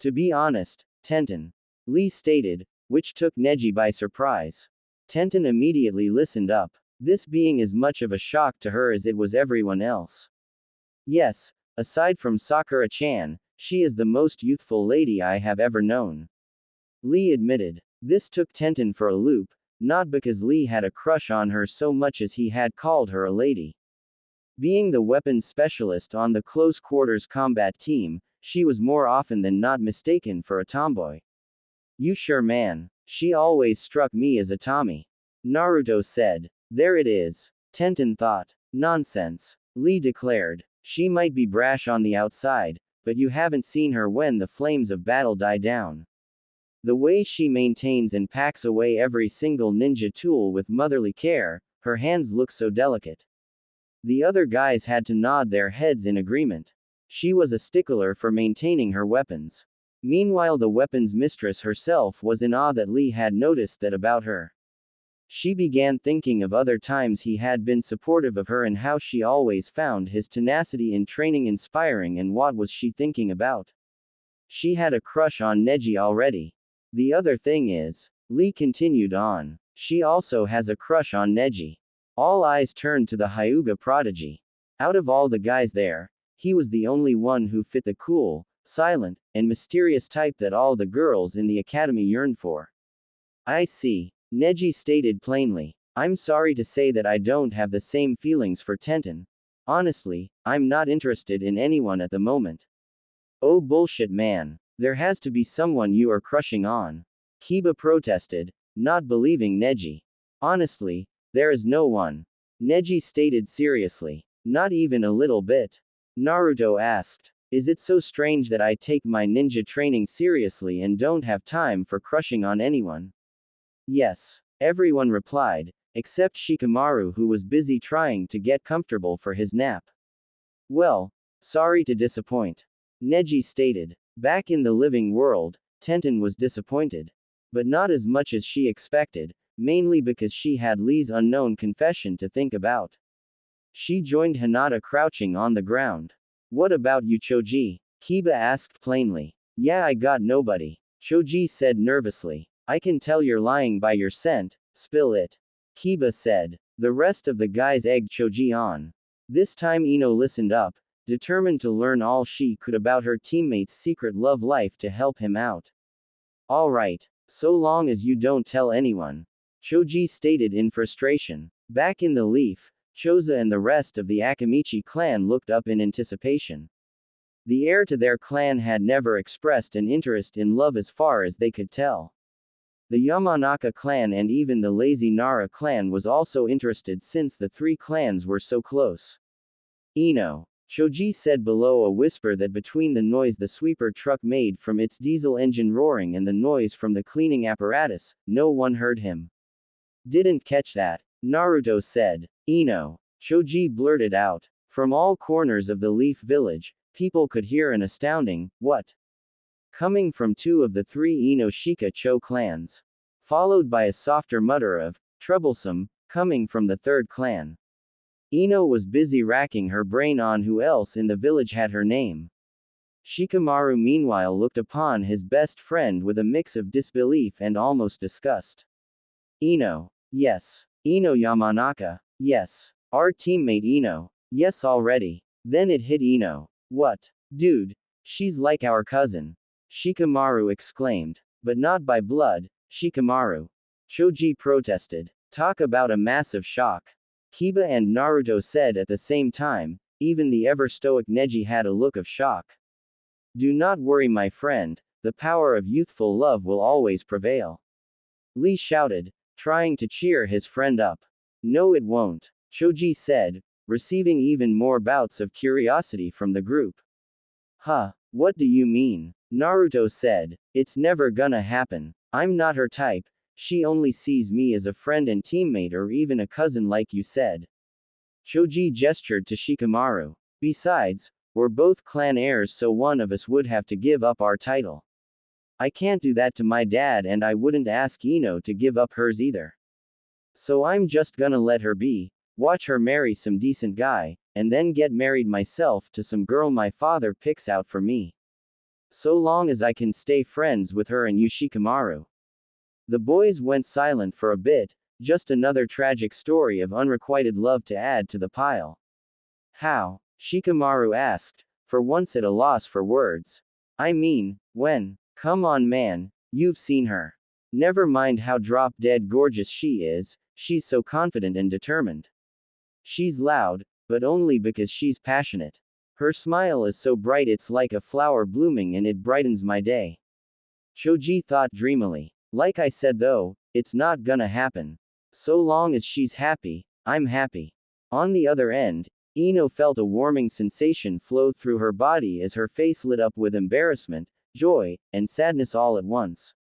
To be honest, Tenten. Lee stated, which took Neji by surprise. Tenten immediately listened up. This being as much of a shock to her as it was everyone else. Yes, aside from Sakura-chan, she is the most youthful lady I have ever known. Lee admitted. This took Tenten for a loop, not because Lee had a crush on her so much as he had called her a lady. Being the weapons specialist on the close quarters combat team, she was more often than not mistaken for a tomboy. You sure, man? She always struck me as a Tommy. Naruto said. There it is. Tenten thought. Nonsense. Lee declared. She might be brash on the outside, but you haven't seen her when the flames of battle die down. The way she maintains and packs away every single ninja tool with motherly care, her hands look so delicate. The other guys had to nod their heads in agreement. She was a stickler for maintaining her weapons. Meanwhile, the weapons mistress herself was in awe that Lee had noticed that about her. She began thinking of other times he had been supportive of her and how she always found his tenacity in training inspiring, and what was she thinking about? She had a crush on Neji already. The other thing is, Lee continued on, she also has a crush on Neji. All eyes turned to the Hyuga prodigy. Out of all the guys there, he was the only one who fit the cool, silent, and mysterious type that all the girls in the academy yearned for. I see. Neji stated plainly. I'm sorry to say that I don't have the same feelings for Tenten. Honestly, I'm not interested in anyone at the moment. Oh bullshit, man. There has to be someone you are crushing on. Kiba protested, not believing Neji. Honestly, there is no one. Neji stated seriously. Not even a little bit. Naruto asked. Is it so strange that I take my ninja training seriously and don't have time for crushing on anyone? Yes. Everyone replied, except Shikamaru, who was busy trying to get comfortable for his nap. Well, sorry to disappoint. Neji stated. Back in the living world, Tenten was disappointed. But not as much as she expected, mainly because she had Lee's unknown confession to think about. She joined Hinata crouching on the ground. What about you, Choji? Kiba asked plainly. Yeah, I got nobody. Choji said nervously. I can tell you're lying by your scent, spill it. Kiba said. The rest of the guys egged Choji on. This time Ino listened up, determined to learn all she could about her teammate's secret love life to help him out. Alright, so long as you don't tell anyone. Choji stated in frustration. Back in the Leaf, Choza and the rest of the Akamichi clan looked up in anticipation. The heir to their clan had never expressed an interest in love as far as they could tell. The Yamanaka clan and even the Lazy Nara clan was also interested since the three clans were so close. Ino. Choji said below a whisper that between the noise the sweeper truck made from its diesel engine roaring and the noise from the cleaning apparatus, no one heard him. Didn't catch that, Naruto said. Ino. Choji blurted out. From all corners of the Leaf Village, people could hear an astounding, what? Coming from two of the three Ino-Shika Cho clans. Followed by a softer mutter of, troublesome, coming from the third clan. Ino was busy racking her brain on who else in the village had her name. Shikamaru meanwhile looked upon his best friend with a mix of disbelief and almost disgust. Ino. Yes. Ino Yamanaka. Yes. Our teammate Ino. Yes already. Then it hit Ino. What? Dude. She's like our cousin. Shikamaru exclaimed. But not by blood, Shikamaru. Choji protested. Talk about a massive shock. Kiba and Naruto said at the same time, even the ever-stoic Neji had a look of shock. Do not worry my friend, the power of youthful love will always prevail. Lee shouted, trying to cheer his friend up. No it won't, Choji said, receiving even more bouts of curiosity from the group. Huh, what do you mean? Naruto said, it's never gonna happen. I'm not her type. She only sees me as a friend and teammate or even a cousin like you said. Choji gestured to Shikamaru. Besides, we're both clan heirs so one of us would have to give up our title. I can't do that to my dad and I wouldn't ask Ino to give up hers either. So I'm just gonna let her be, watch her marry some decent guy, and then get married myself to some girl my father picks out for me. So long as I can stay friends with her and you Shikamaru. The boys went silent for a bit, just another tragic story of unrequited love to add to the pile. How? Shikamaru asked, for once at a loss for words. I mean, when? Come on man, you've seen her. Never mind how drop-dead gorgeous she is, she's so confident and determined. She's loud, but only because she's passionate. Her smile is so bright it's like a flower blooming and it brightens my day. Choji thought dreamily. Like I said though, it's not gonna happen. So long as she's happy, I'm happy. On the other end, Ino felt a warming sensation flow through her body as her face lit up with embarrassment, joy, and sadness all at once.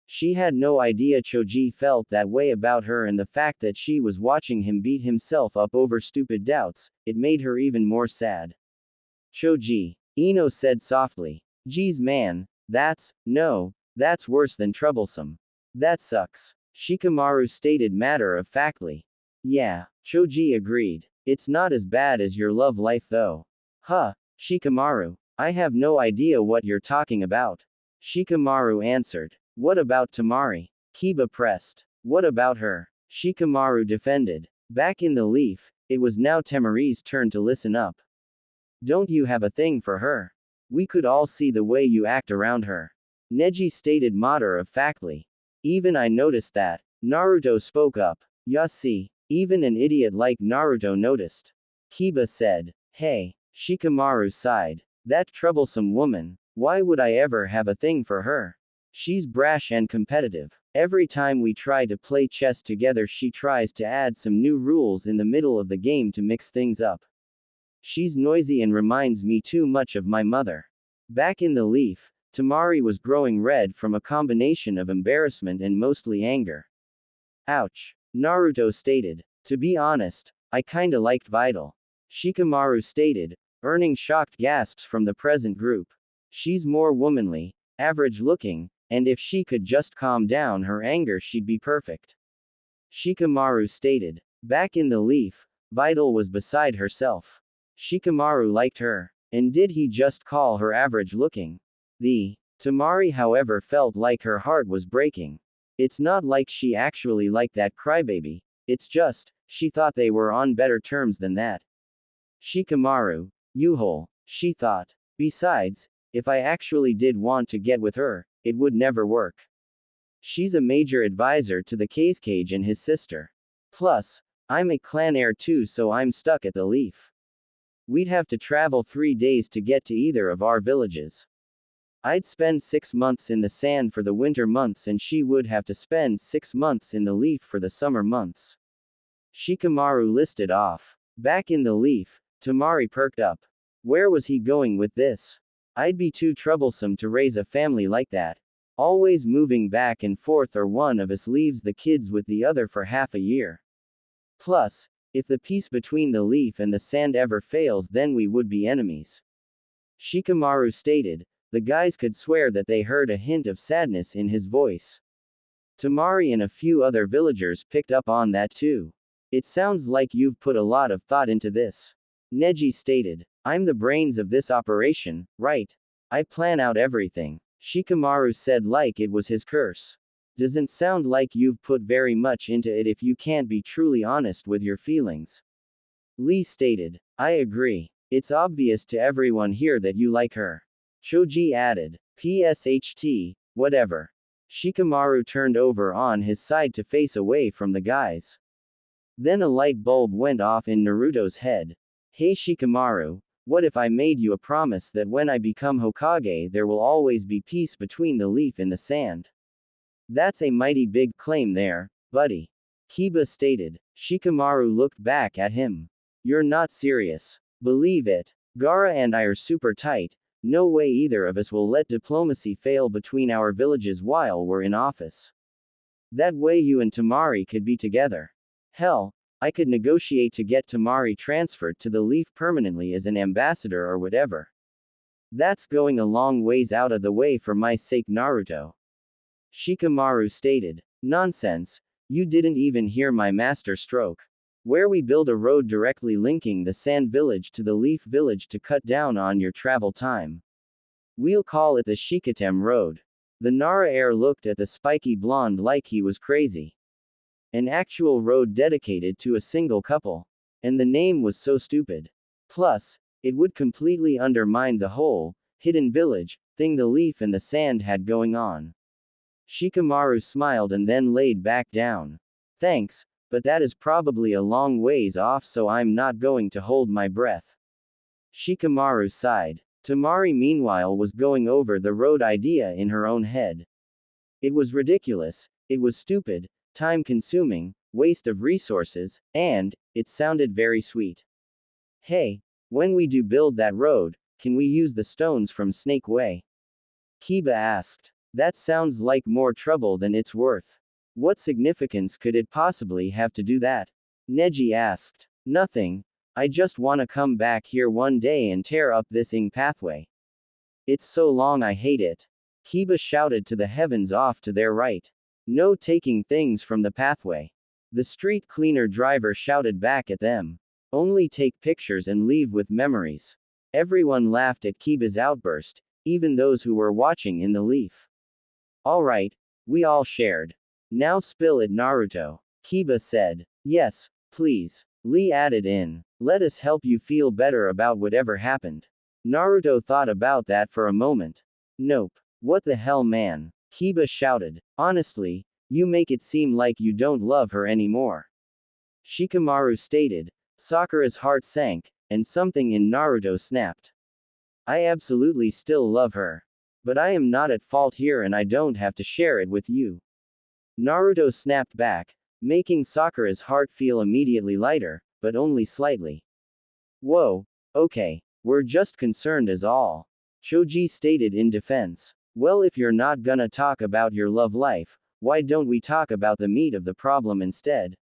She had no idea Choji felt that way about her and the fact that she was watching him beat himself up over stupid doubts, it made her even more sad. Choji, Ino said softly. Geez man, that's worse than troublesome. That sucks. Shikamaru stated matter-of-factly. Yeah, Choji agreed. It's not as bad as your love life though. Huh, Shikamaru, I have no idea what you're talking about. Shikamaru answered. What about Tamari? Kiba pressed. What about her? Shikamaru defended. Back in the Leaf, it was now Tamari's turn to listen up. Don't you have a thing for her? We could all see the way you act around her. Neji stated matter-of-factly. Even I noticed that. Naruto spoke up. Ya see, even an idiot like Naruto noticed. Kiba said. Hey, Shikamaru sighed. That troublesome woman, why would I ever have a thing for her? She's brash and competitive. Every time we try to play chess together she tries to add some new rules in the middle of the game to mix things up. She's noisy and reminds me too much of my mother. Back in the Leaf, Tamari was growing red from a combination of embarrassment and mostly anger. Ouch. Naruto stated. To be honest, I kinda liked Vital. Shikamaru stated, earning shocked gasps from the present group. She's more womanly, average looking, and if she could just calm down her anger she'd be perfect. Shikamaru stated. Back in the Leaf, Vital was beside herself. Shikamaru liked her. And did he just call her average looking? Tamari however felt like her heart was breaking. It's not like she actually liked that crybaby. It's just, she thought they were on better terms than that. Shikamaru, Yuhole, she thought. Besides, if I actually did want to get with her, it would never work. She's a major advisor to the Kazekage and his sister. Plus, I'm a clan heir too, so I'm stuck at the Leaf. We'd have to travel 3 days to get to either of our villages. I'd spend 6 months in the sand for the winter months and she would have to spend 6 months in the Leaf for the summer months. Shikamaru listed off. Back in the Leaf, Tamari perked up. Where was he going with this? I'd be too troublesome to raise a family like that. Always moving back and forth, or one of us leaves the kids with the other for half a year. Plus, if the peace between the Leaf and the sand ever fails, then we would be enemies. Shikamaru stated. The guys could swear that they heard a hint of sadness in his voice. Tamari and a few other villagers picked up on that too. It sounds like you've put a lot of thought into this. Neji stated. I'm the brains of this operation, right? I plan out everything. Shikamaru said like it was his curse. Doesn't sound like you've put very much into it if you can't be truly honest with your feelings. Lee stated. I agree. It's obvious to everyone here that you like her. Choji added. PSHT, whatever. Shikamaru turned over on his side to face away from the guys. Then a light bulb went off in Naruto's head. Hey Shikamaru, what if I made you a promise that when I become Hokage there will always be peace between the Leaf and the sand? That's a mighty big claim there, buddy. Kiba stated. Shikamaru looked back at him. You're not serious. Believe it. Gaara and I are super tight. No way either of us will let diplomacy fail between our villages while we're in office. That way you and Tamari could be together. Hell, I could negotiate to get Tamari transferred to the Leaf permanently as an ambassador or whatever. That's going a long ways out of the way for my sake, Naruto. Shikamaru stated. Nonsense, you didn't even hear my master stroke. Where we build a road directly linking the Sand Village to the Leaf Village to cut down on your travel time. We'll call it the Shikatem Road. The Nara heir looked at the spiky blonde like he was crazy. An actual road dedicated to a single couple. And the name was so stupid. Plus, it would completely undermine the whole, hidden village, thing the Leaf and the Sand had going on. Shikamaru smiled and then laid back down. Thanks, but that is probably a long ways off, so I'm not going to hold my breath. Shikamaru sighed. Tamari meanwhile was going over the road idea in her own head. It was ridiculous, it was stupid, time-consuming, waste of resources, and, it sounded very sweet. Hey, when we do build that road, can we use the stones from Snake Way? Kiba asked. That sounds like more trouble than it's worth. What significance could it possibly have to do that? Neji asked. Nothing. I just wanna come back here one day and tear up this ing pathway. It's so long, I hate it. Kiba shouted to the heavens off to their right. No taking things from the pathway. The street cleaner driver shouted back at them. Only take pictures and leave with memories. Everyone laughed at Kiba's outburst, even those who were watching in the Leaf. Alright, we all shared. Now spill it, Naruto. Kiba said. Yes, please. Lee added in. Let us help you feel better about whatever happened. Naruto thought about that for a moment. Nope. What the hell, man? Kiba shouted. Honestly, you make it seem like you don't love her anymore. Shikamaru stated. Sakura's heart sank, and something in Naruto snapped. I absolutely still love her. But I am not at fault here and I don't have to share it with you. Naruto snapped back, making Sakura's heart feel immediately lighter, but only slightly. Whoa, okay, we're just concerned as all. Choji stated in defense. Well, if you're not gonna talk about your love life, why don't we talk about the meat of the problem instead?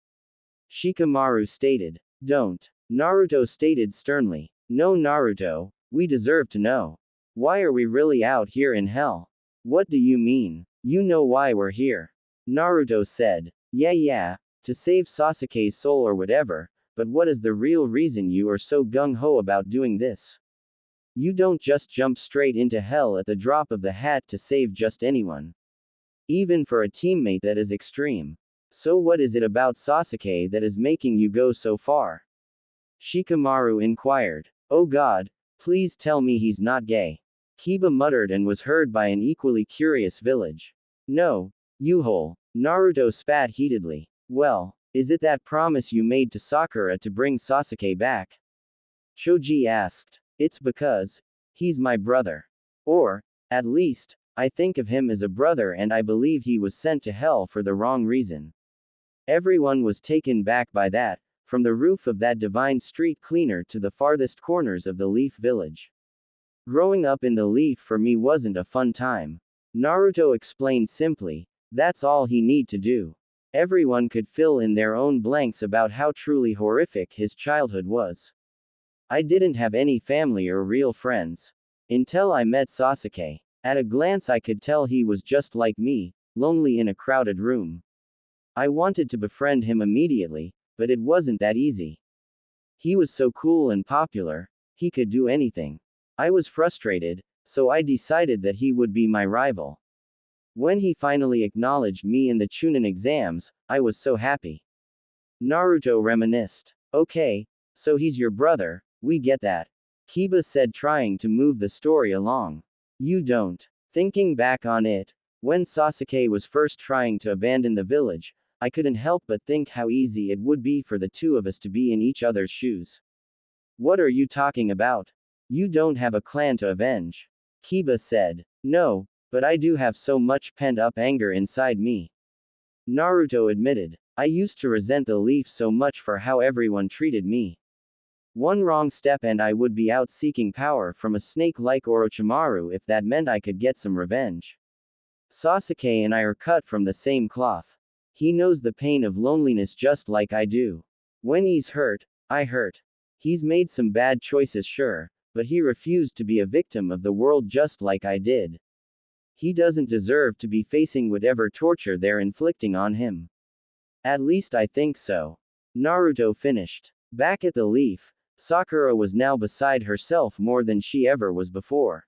Shikamaru stated. Don't. Naruto stated sternly. No, Naruto, we deserve to know. Why are we really out here in hell? What do you mean? You know why we're here. Naruto said. Yeah, to save Sasuke's soul or whatever, but what is the real reason you are so gung-ho about doing this? You don't just jump straight into hell at the drop of the hat to save just anyone. Even for a teammate that is extreme. So what is it about Sasuke that is making you go so far? Shikamaru inquired. Oh god, please tell me he's not gay. Kiba muttered and was heard by an equally curious village. No, Yuhole. Naruto spat heatedly. Well, is it that promise you made to Sakura to bring Sasuke back? Choji asked. It's because he's my brother. Or, at least, I think of him as a brother and I believe he was sent to hell for the wrong reason. Everyone was taken back by that, from the roof of that divine street cleaner to the farthest corners of the Leaf Village. Growing up in the Leaf for me wasn't a fun time. Naruto explained simply, that's all he need to do. Everyone could fill in their own blanks about how truly horrific his childhood was. I didn't have any family or real friends. Until I met Sasuke. At a glance I could tell he was just like me, lonely in a crowded room. I wanted to befriend him immediately, but it wasn't that easy. He was so cool and popular, he could do anything. I was frustrated, so I decided that he would be my rival. When he finally acknowledged me in the Chunin exams, I was so happy. Naruto reminisced. Okay, so he's your brother, we get that. Kiba said, trying to move the story along. You don't. Thinking back on it, when Sasuke was first trying to abandon the village, I couldn't help but think how easy it would be for the two of us to be in each other's shoes. What are you talking about? You don't have a clan to avenge. Kiba said. No, but I do have so much pent-up anger inside me. Naruto admitted. I used to resent the Leaf so much for how everyone treated me. One wrong step and I would be out seeking power from a snake like Orochimaru if that meant I could get some revenge. Sasuke and I are cut from the same cloth. He knows the pain of loneliness just like I do. When he's hurt, I hurt. He's made some bad choices, sure, but he refused to be a victim of the world just like I did. He doesn't deserve to be facing whatever torture they're inflicting on him. At least I think so. Naruto finished. Back at the Leaf, Sakura was now beside herself more than she ever was before.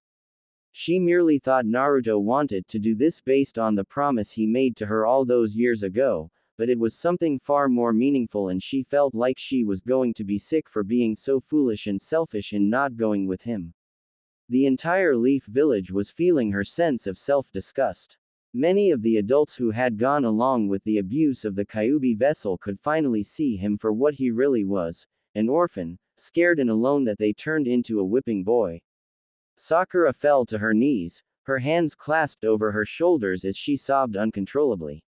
She merely thought Naruto wanted to do this based on the promise he made to her all those years ago, but it was something far more meaningful and she felt like she was going to be sick for being so foolish and selfish in not going with him. The entire Leaf Village was feeling her sense of self-disgust. Many of the adults who had gone along with the abuse of the Kyuubi vessel could finally see him for what he really was, an orphan, scared and alone that they turned into a whipping boy. Sakura fell to her knees, her hands clasped over her shoulders as she sobbed uncontrollably.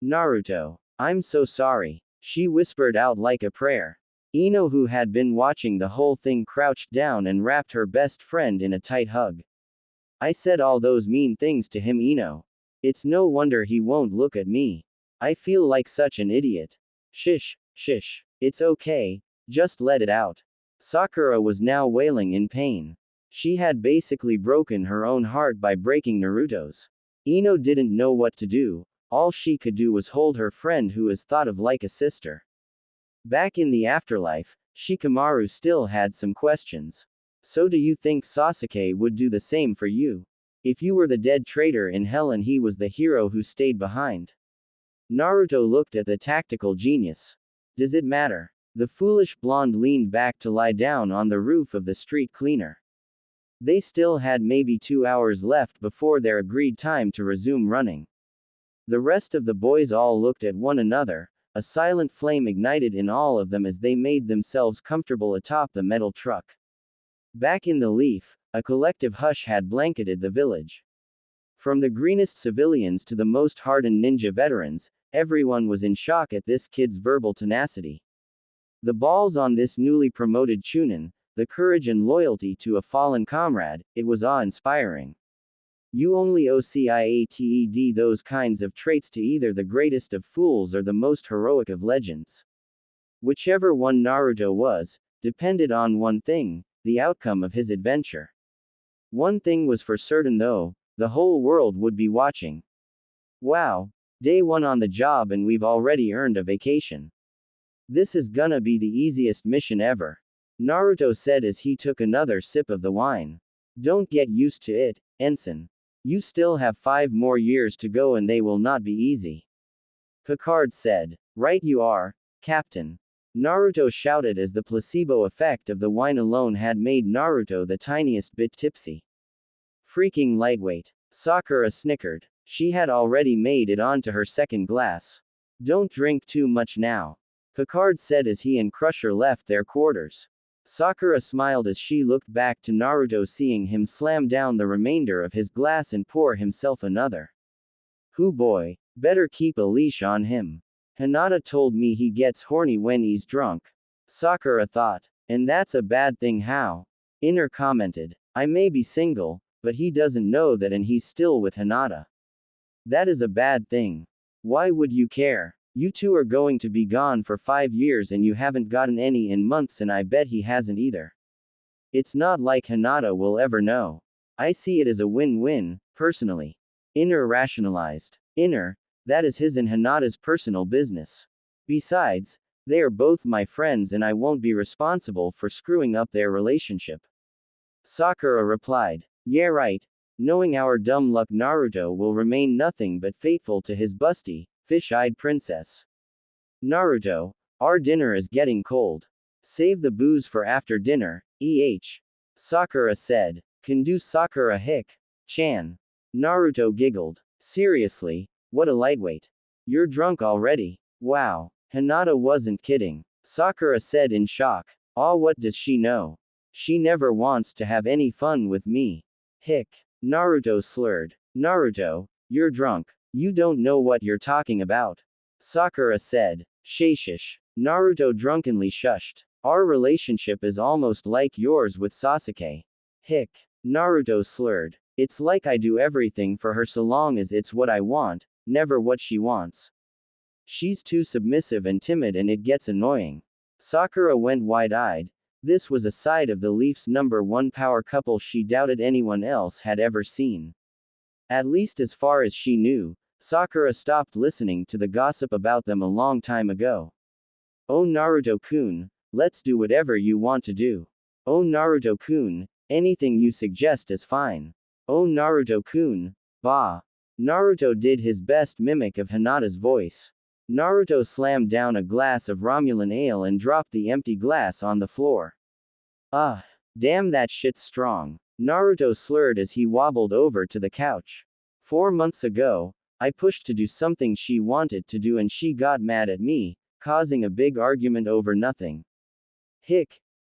Naruto. I'm so sorry, she whispered out like a prayer. Ino, who had been watching the whole thing, crouched down and wrapped her best friend in a tight hug. I said all those mean things to him, Ino. It's no wonder he won't look at me. I feel like such an idiot. Shish, it's okay. Just let it out. Sakura was now wailing in pain. She had basically broken her own heart by breaking Naruto's. Ino didn't know what to do. All she could do was hold her friend who is thought of like a sister. Back in the afterlife, Shikamaru still had some questions. So do you think Sasuke would do the same for you? If you were the dead traitor in hell and he was the hero who stayed behind? Naruto looked at the tactical genius. Does it matter? The foolish blonde leaned back to lie down on the roof of the street cleaner. They still had maybe 2 hours left before their agreed time to resume running. The rest of the boys all looked at one another, a silent flame ignited in all of them as they made themselves comfortable atop the metal truck. Back in the Leaf, a collective hush had blanketed the village. From the greenest civilians to the most hardened ninja veterans, everyone was in shock at this kid's verbal tenacity. The balls on this newly promoted Chunin, the courage and loyalty to a fallen comrade, it was awe-inspiring. You only OCIATED those kinds of traits to either the greatest of fools or the most heroic of legends. Whichever one Naruto was, depended on one thing, the outcome of his adventure. One thing was for certain though, the whole world would be watching. Wow. Day 1 on the job and we've already earned a vacation. This is gonna be the easiest mission ever. Naruto said as he took another sip of the wine. Don't get used to it, Ensign. You still have 5 more years to go and they will not be easy. Picard said. Right you are, Captain. Naruto shouted as the placebo effect of the wine alone had made Naruto the tiniest bit tipsy. Freaking lightweight. Sakura snickered. She had already made it onto her second glass. Don't drink too much now, Picard said as he and Crusher left their quarters. Sakura smiled as she looked back to Naruto, seeing him slam down the remainder of his glass and pour himself another. Hoo boy, better keep a leash on him. Hinata told me he gets horny when he's drunk. Sakura thought. And that's a bad thing how? Inner commented. I may be single, but he doesn't know that and he's still with Hinata. That is a bad thing. Why would you care? You two are going to be gone for 5 years and you haven't gotten any in months, and I bet he hasn't either. It's not like Hinata will ever know. I see it as a win-win, personally. Inner rationalized. Inner, that is his and Hinata's personal business. Besides, they are both my friends and I won't be responsible for screwing up their relationship. Sakura replied. Yeah right. Knowing our dumb luck, Naruto will remain nothing but faithful to his busty, fish-eyed princess. Naruto, our dinner is getting cold. Save the booze for after dinner, Sakura said. Can do Sakura Chan. Naruto giggled. Seriously, what a lightweight. You're drunk already? Wow. Hinata wasn't kidding. Sakura said in shock. What does she know? She never wants to have any fun with me. Naruto slurred. Naruto, you're drunk. You don't know what you're talking about. Sakura said. Shashish. Naruto drunkenly shushed. Our relationship is almost like yours with Sasuke. Naruto slurred. It's like I do everything for her so long as it's what I want, never what she wants. She's too submissive and timid and it gets annoying. Sakura went wide-eyed. This was a side of the Leafs' #1 power couple she doubted anyone else had ever seen. At least as far as she knew, Sakura stopped listening to the gossip about them a long time ago. Oh Naruto-kun, let's do whatever you want to do. Oh Naruto-kun, anything you suggest is fine. Oh Naruto-kun, bah. Naruto did his best mimic of Hinata's voice. Naruto slammed down a glass of Romulan ale and dropped the empty glass on the floor. Damn that shit's strong. Naruto slurred as he wobbled over to the couch. 4 months ago, I pushed to do something she wanted to do and she got mad at me, causing a big argument over nothing.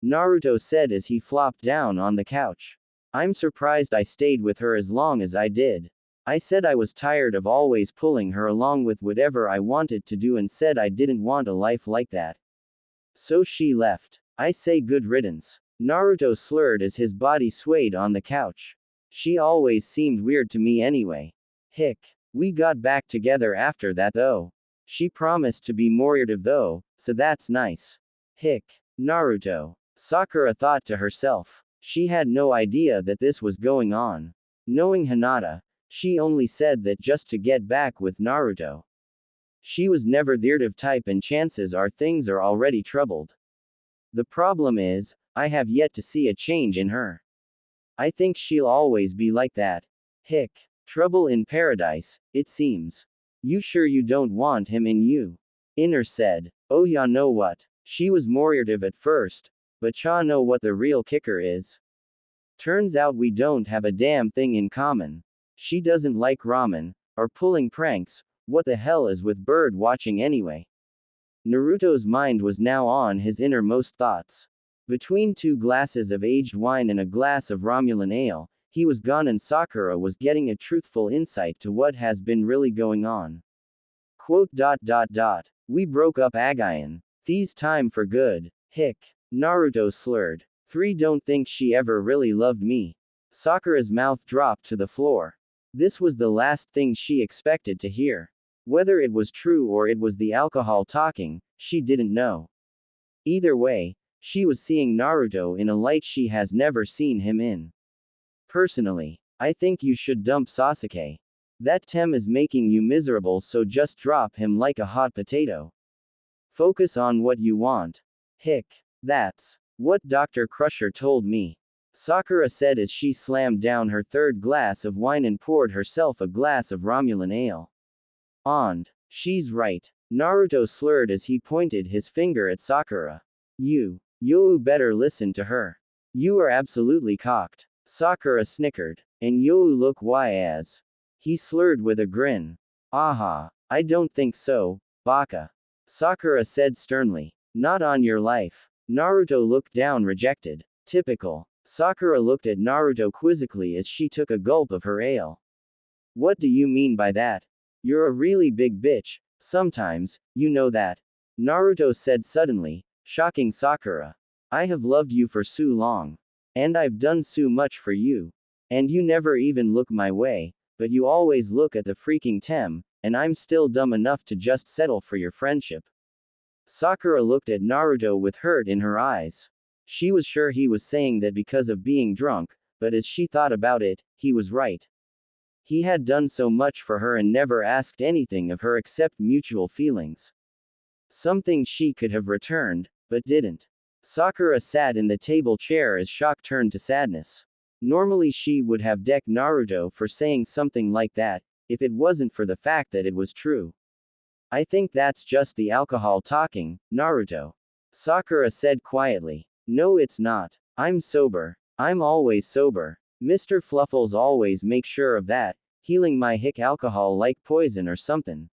Naruto said as he flopped down on the couch. I'm surprised I stayed with her as long as I did. I said I was tired of always pulling her along with whatever I wanted to do and said I didn't want a life like that. So she left. I say good riddance. Naruto slurred as his body swayed on the couch. She always seemed weird to me anyway. We got back together after that though. She promised to be more irritative though, so that's nice. Naruto. Sakura thought to herself. She had no idea that this was going on. Knowing Hinata, she only said that just to get back with Naruto. She was never the irritative type and chances are things are already troubled. The problem is, I have yet to see a change in her. I think she'll always be like that. Trouble in paradise, it seems. You sure you don't want him in you? Inner said. Oh ya know what? She was more irritative at first, but cha know what the real kicker is. Turns out we don't have a damn thing in common. She doesn't like ramen, or pulling pranks, what the hell is with bird watching anyway? Naruto's mind was now on his innermost thoughts. Between 2 glasses of aged wine and a glass of Romulan ale, he was gone and Sakura was getting a truthful insight to what has been really going on. We broke up again. These time for good. Naruto slurred. 3 don't think she ever really loved me. Sakura's mouth dropped to the floor. This was the last thing she expected to hear. Whether it was true or it was the alcohol talking, she didn't know. Either way, she was seeing Naruto in a light she has never seen him in. Personally, I think you should dump Sasuke. That Tem is making you miserable, so just drop him like a hot potato. Focus on what you want. That's what Dr. Crusher told me. Sakura said as she slammed down her third glass of wine and poured herself a glass of Romulan ale. And she's right. Naruto slurred as he pointed his finger at Sakura. You better listen to her. You are absolutely cocked. Sakura snickered. And you look as. He slurred with a grin. Aha, I don't think so, baka. Sakura said sternly. Not on your life. Naruto looked down rejected. Typical. Sakura looked at Naruto quizzically as she took a gulp of her ale. What do you mean by that? You're a really big bitch, sometimes, you know that. Naruto said suddenly, shocking Sakura. I have loved you for so long. And I've done so much for you. And you never even look my way, but you always look at the freaking Tem, and I'm still dumb enough to just settle for your friendship. Sakura looked at Naruto with hurt in her eyes. She was sure he was saying that because of being drunk, but as she thought about it, he was right. He had done so much for her and never asked anything of her except mutual feelings. Something she could have returned, but didn't. Sakura sat in the table chair as shock turned to sadness. Normally she would have decked Naruto for saying something like that, if it wasn't for the fact that it was true. I think that's just the alcohol talking, Naruto. Sakura said quietly. No, it's not. I'm sober. I'm always sober. Mr. Fluffles always make sure of that, healing my hick alcohol like poison or something.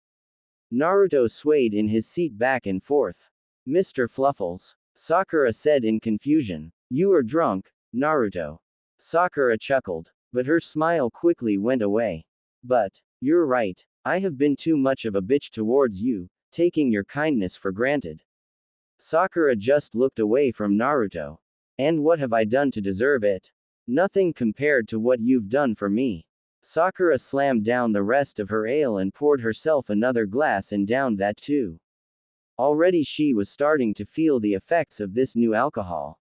Naruto swayed in his seat back and forth. Mr. Fluffles. Sakura said in confusion. You are drunk, Naruto. Sakura chuckled, but her smile quickly went away. But, you're right. I have been too much of a bitch towards you, taking your kindness for granted. Sakura just looked away from Naruto. And what have I done to deserve it? Nothing compared to what you've done for me. Sakura slammed down the rest of her ale and poured herself another glass and downed that too. Already she was starting to feel the effects of this new alcohol.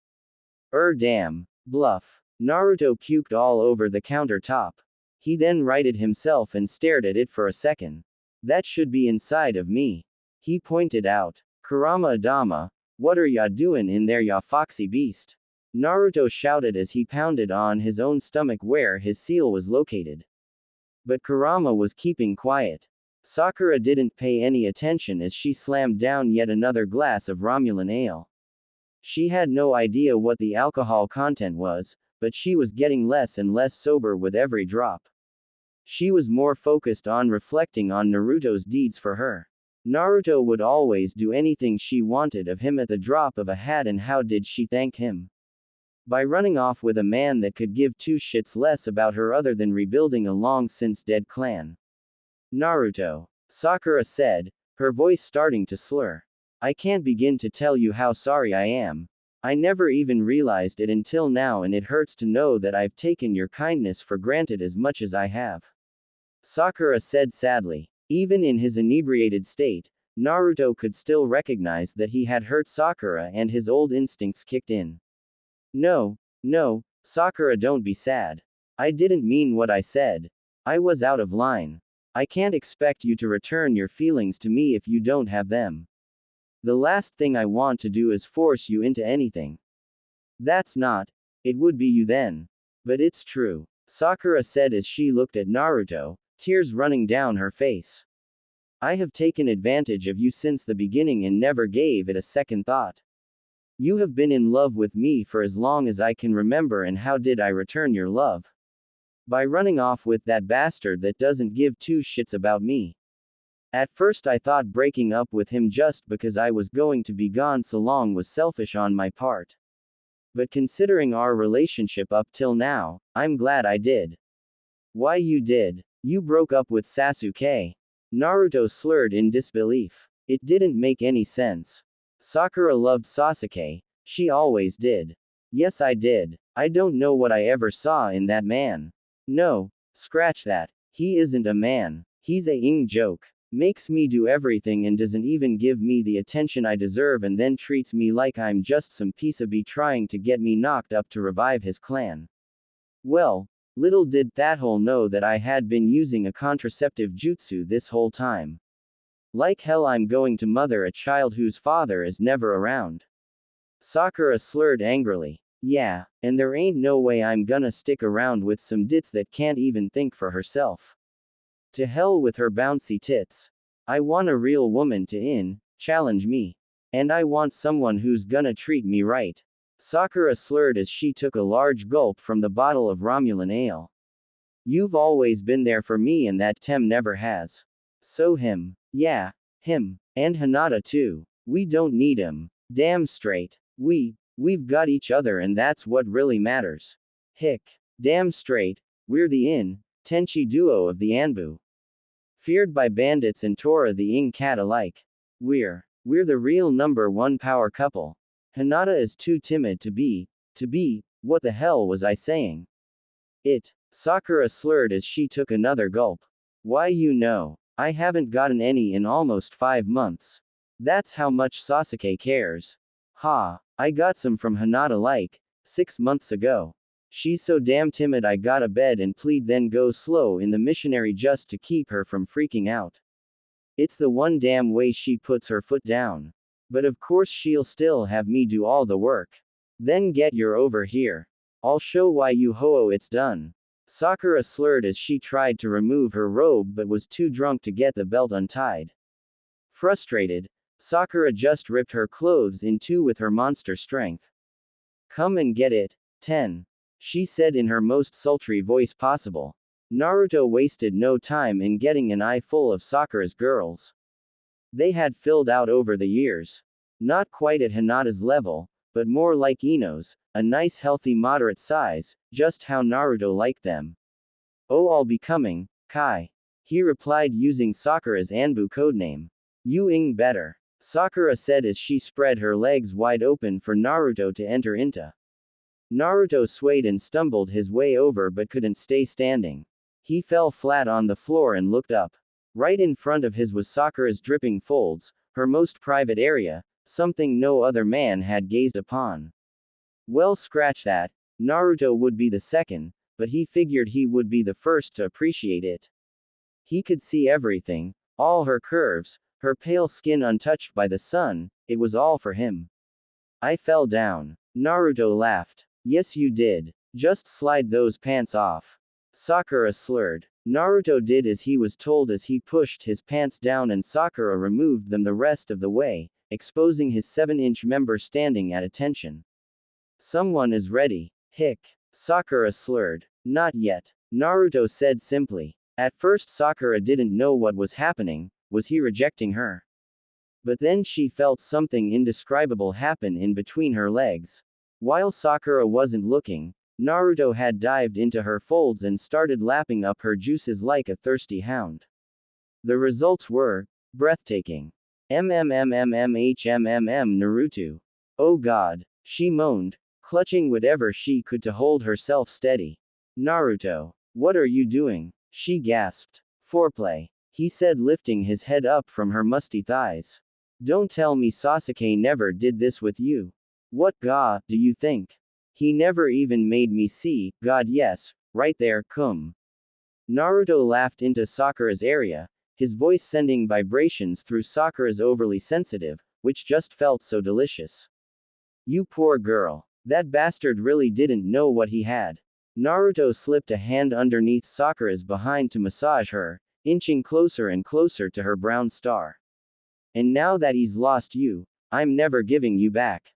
Damn. Bluff. Naruto puked all over the countertop. He then righted himself and stared at it for a second. That should be inside of me. He pointed out. Kurama Adama, what are ya doing in there, ya foxy beast? Naruto shouted as he pounded on his own stomach where his seal was located. But Kurama was keeping quiet. Sakura didn't pay any attention as she slammed down yet another glass of Romulan ale. She had no idea what the alcohol content was, but she was getting less and less sober with every drop. She was more focused on reflecting on Naruto's deeds for her. Naruto would always do anything she wanted of him at the drop of a hat, and how did she thank him? By running off with a man that could give two shits less about her other than rebuilding a long-since dead clan. Naruto. Sakura said, her voice starting to slur. I can't begin to tell you how sorry I am. I never even realized it until now, and it hurts to know that I've taken your kindness for granted as much as I have. Sakura said sadly. Even in his inebriated state, Naruto could still recognize that he had hurt Sakura, and his old instincts kicked in. No, Sakura, don't be sad. I didn't mean what I said. I was out of line. I can't expect you to return your feelings to me if you don't have them. The last thing I want to do is force you into anything. That's not. It would be you then. But it's true. Sakura said as she looked at Naruto, tears running down her face. I have taken advantage of you since the beginning and never gave it a second thought. You have been in love with me for as long as I can remember, and how did I return your love? By running off with that bastard that doesn't give two shits about me. At first I thought breaking up with him just because I was going to be gone so long was selfish on my part. But considering our relationship up till now, I'm glad I did. Why, you did? You broke up with Sasuke? Naruto slurred in disbelief. It didn't make any sense. Sakura loved Sasuke. She always did. Yes, I did. I don't know what I ever saw in that man. No, scratch that. He isn't a man. He's a joke. Makes me do everything and doesn't even give me the attention I deserve, and then treats me like I'm just some piece of bee trying to get me knocked up to revive his clan. Well, little did that hole know that I had been using a contraceptive jutsu this whole time. Like hell I'm going to mother a child whose father is never around. Sakura slurred angrily. Yeah, and there ain't no way I'm gonna stick around with some ditz that can't even think for herself. To hell with her bouncy tits. I want a real woman to challenge me. And I want someone who's gonna treat me right. Sakura slurred as she took a large gulp from the bottle of Romulan ale. You've always been there for me and that Tem never has. So him. Yeah, him. And Hinata too. We don't need him. Damn straight. We've got each other and that's what really matters. Hick. Damn straight. We're the Tenchi duo of the Anbu. Feared by bandits and Tora the Ing cat alike. We're the real number one power couple. Hinata is too timid to be, what the hell was I saying? Sakura slurred as she took another gulp. Why I haven't gotten any in almost 5 months. That's how much Sasuke cares. Ha, I got some from Hinata like, 6 months ago. She's so damn timid I gotta bed and plead then go slow in the missionary just to keep her from freaking out. It's the one damn way she puts her foot down. But of course she'll still have me do all the work. Then get your over here. I'll show why you ho it's done. Sakura slurred as she tried to remove her robe but was too drunk to get the belt untied. Frustrated, Sakura just ripped her clothes in two with her monster strength. Come and get it, 10. She said in her most sultry voice possible. Naruto wasted no time in getting an eye full of Sakura's girls. They had filled out over the years. Not quite at Hinata's level, but more like Ino's, a nice healthy moderate size, just how Naruto liked them. Oh, I'll be coming, Kai. He replied using Sakura's Anbu codename. You ing better. Sakura said as she spread her legs wide open for Naruto to enter into. Naruto swayed and stumbled his way over but couldn't stay standing. He fell flat on the floor and looked up. Right in front of his was Sakura's dripping folds, her most private area, something no other man had gazed upon. Well, scratch that, Naruto would be the second, but he figured he would be the first to appreciate it. He could see everything, all her curves, her pale skin untouched by the sun, it was all for him. I fell down. Naruto laughed. Yes you did. Just slide those pants off. Sakura slurred. Naruto did as he was told as he pushed his pants down and Sakura removed them the rest of the way, exposing his 7-inch member standing at attention. Someone is ready. Hick. Sakura slurred. Not yet. Naruto said simply. At first Sakura didn't know what was happening, was he rejecting her? But then she felt something indescribable happen in between her legs. While Sakura wasn't looking, Naruto had dived into her folds and started lapping up her juices like a thirsty hound. The results were breathtaking. Naruto. Oh god, she moaned, clutching whatever she could to hold herself steady. Naruto, what are you doing? She gasped. Foreplay, he said, lifting his head up from her musty thighs. Don't tell me Sasuke never did this with you. What do you think? He never even made me see, God yes, right there, cum. Naruto laughed into Sakura's area, his voice sending vibrations through Sakura's overly sensitive, which just felt so delicious. You poor girl. That bastard really didn't know what he had. Naruto slipped a hand underneath Sakura's behind to massage her, inching closer and closer to her brown star. And now that he's lost you, I'm never giving you back.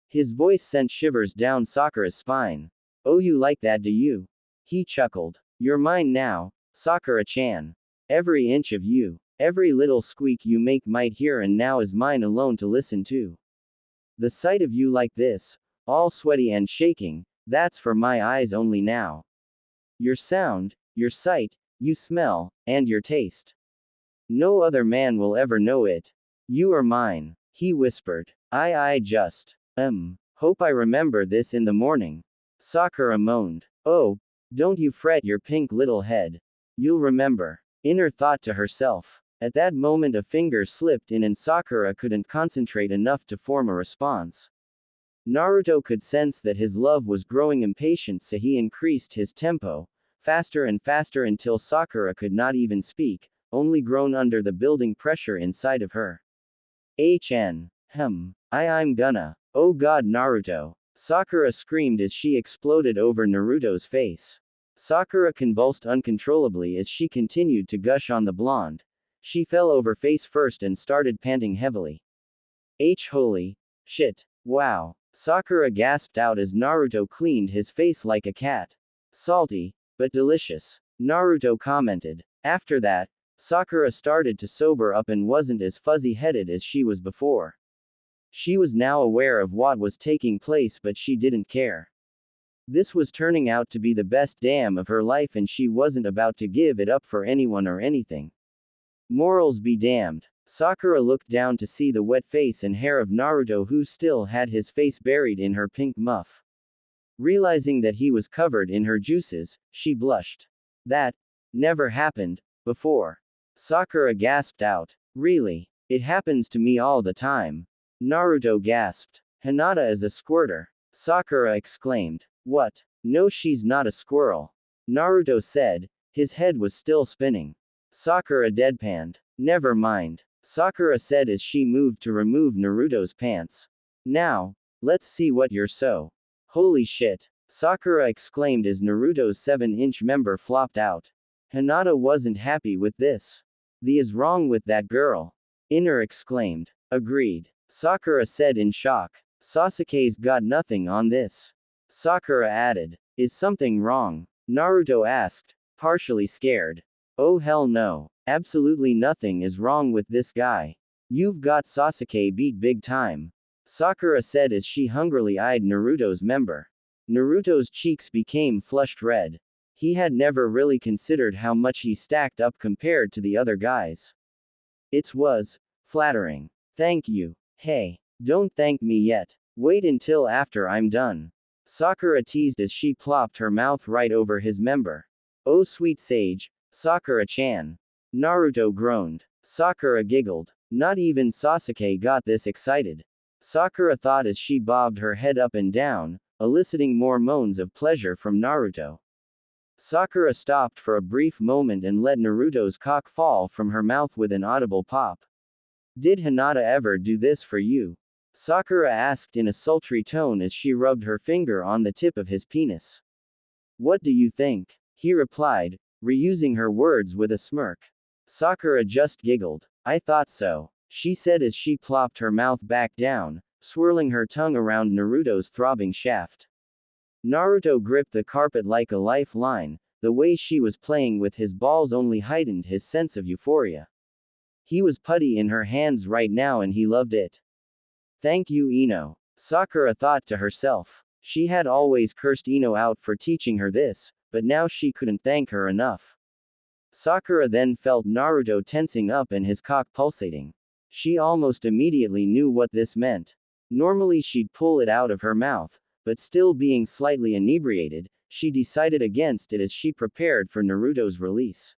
His voice sent shivers down Sakura's spine. Oh, you like that, do you? He chuckled. You're mine now, Sakura-chan. Every inch of you, every little squeak you make might hear and now is mine alone to listen to. The sight of you like this, all sweaty and shaking, that's for my eyes only now. Your sound, your sight, you smell, and your taste. No other man will ever know it. You are mine, he whispered. I just, hope I remember this in the morning. Sakura moaned. Oh, don't you fret your pink little head. You'll remember. Inner thought to herself. At that moment a finger slipped in and Sakura couldn't concentrate enough to form a response. Naruto could sense that his love was growing impatient, so he increased his tempo, faster and faster until Sakura could not even speak, only groan under the building pressure inside of her. I'm gonna. Oh god, Naruto. Sakura screamed as she exploded over Naruto's face. Sakura convulsed uncontrollably as she continued to gush on the blonde. She fell over face first and started panting heavily. Holy shit. Wow. Sakura gasped out as Naruto cleaned his face like a cat. Salty, but delicious, Naruto commented. After that, Sakura started to sober up and wasn't as fuzzy-headed as she was before. She was now aware of what was taking place, but she didn't care. This was turning out to be the best damn of her life and she wasn't about to give it up for anyone or anything. Morals be damned. Sakura looked down to see the wet face and hair of Naruto, who still had his face buried in her pink muff. Realizing that he was covered in her juices, she blushed. That never happened before. Sakura gasped out. Really? It happens to me all the time. Naruto gasped. Hinata is a squirter. Sakura exclaimed. What? No, she's not a squirrel. Naruto said. His head was still spinning. Sakura deadpanned. Never mind. Sakura said as she moved to remove Naruto's pants. Now, let's see what you're so. Holy shit. Sakura exclaimed as Naruto's 7-inch member flopped out. Hinata wasn't happy with this. The is wrong with that girl. Inner exclaimed. Agreed. Sakura said in shock. Sasuke's got nothing on this. Sakura added. Is something wrong? Naruto asked, partially scared. Oh hell no. Absolutely nothing is wrong with this guy. You've got Sasuke beat big time. Sakura said as she hungrily eyed Naruto's member. Naruto's cheeks became flushed red. He had never really considered how much he stacked up compared to the other guys. It was flattering. Thank you. Hey, don't thank me yet. Wait until after I'm done. Sakura teased as she plopped her mouth right over his member. Oh sweet sage, Sakura-chan. Naruto groaned. Sakura giggled. Not even Sasuke got this excited. Sakura thought as she bobbed her head up and down, eliciting more moans of pleasure from Naruto. Sakura stopped for a brief moment and let Naruto's cock fall from her mouth with an audible pop. Did Hinata ever do this for you? Sakura asked in a sultry tone as she rubbed her finger on the tip of his penis. What do you think? He replied, reusing her words with a smirk. Sakura just giggled. I thought so, she said as she plopped her mouth back down, swirling her tongue around Naruto's throbbing shaft. Naruto gripped the carpet like a lifeline. The way she was playing with his balls only heightened his sense of euphoria. He was putty in her hands right now and he loved it. Thank you, Ino. Sakura thought to herself. She had always cursed Ino out for teaching her this, but now she couldn't thank her enough. Sakura then felt Naruto tensing up and his cock pulsating. She almost immediately knew what this meant. Normally she'd pull it out of her mouth, but still being slightly inebriated, she decided against it as she prepared for Naruto's release.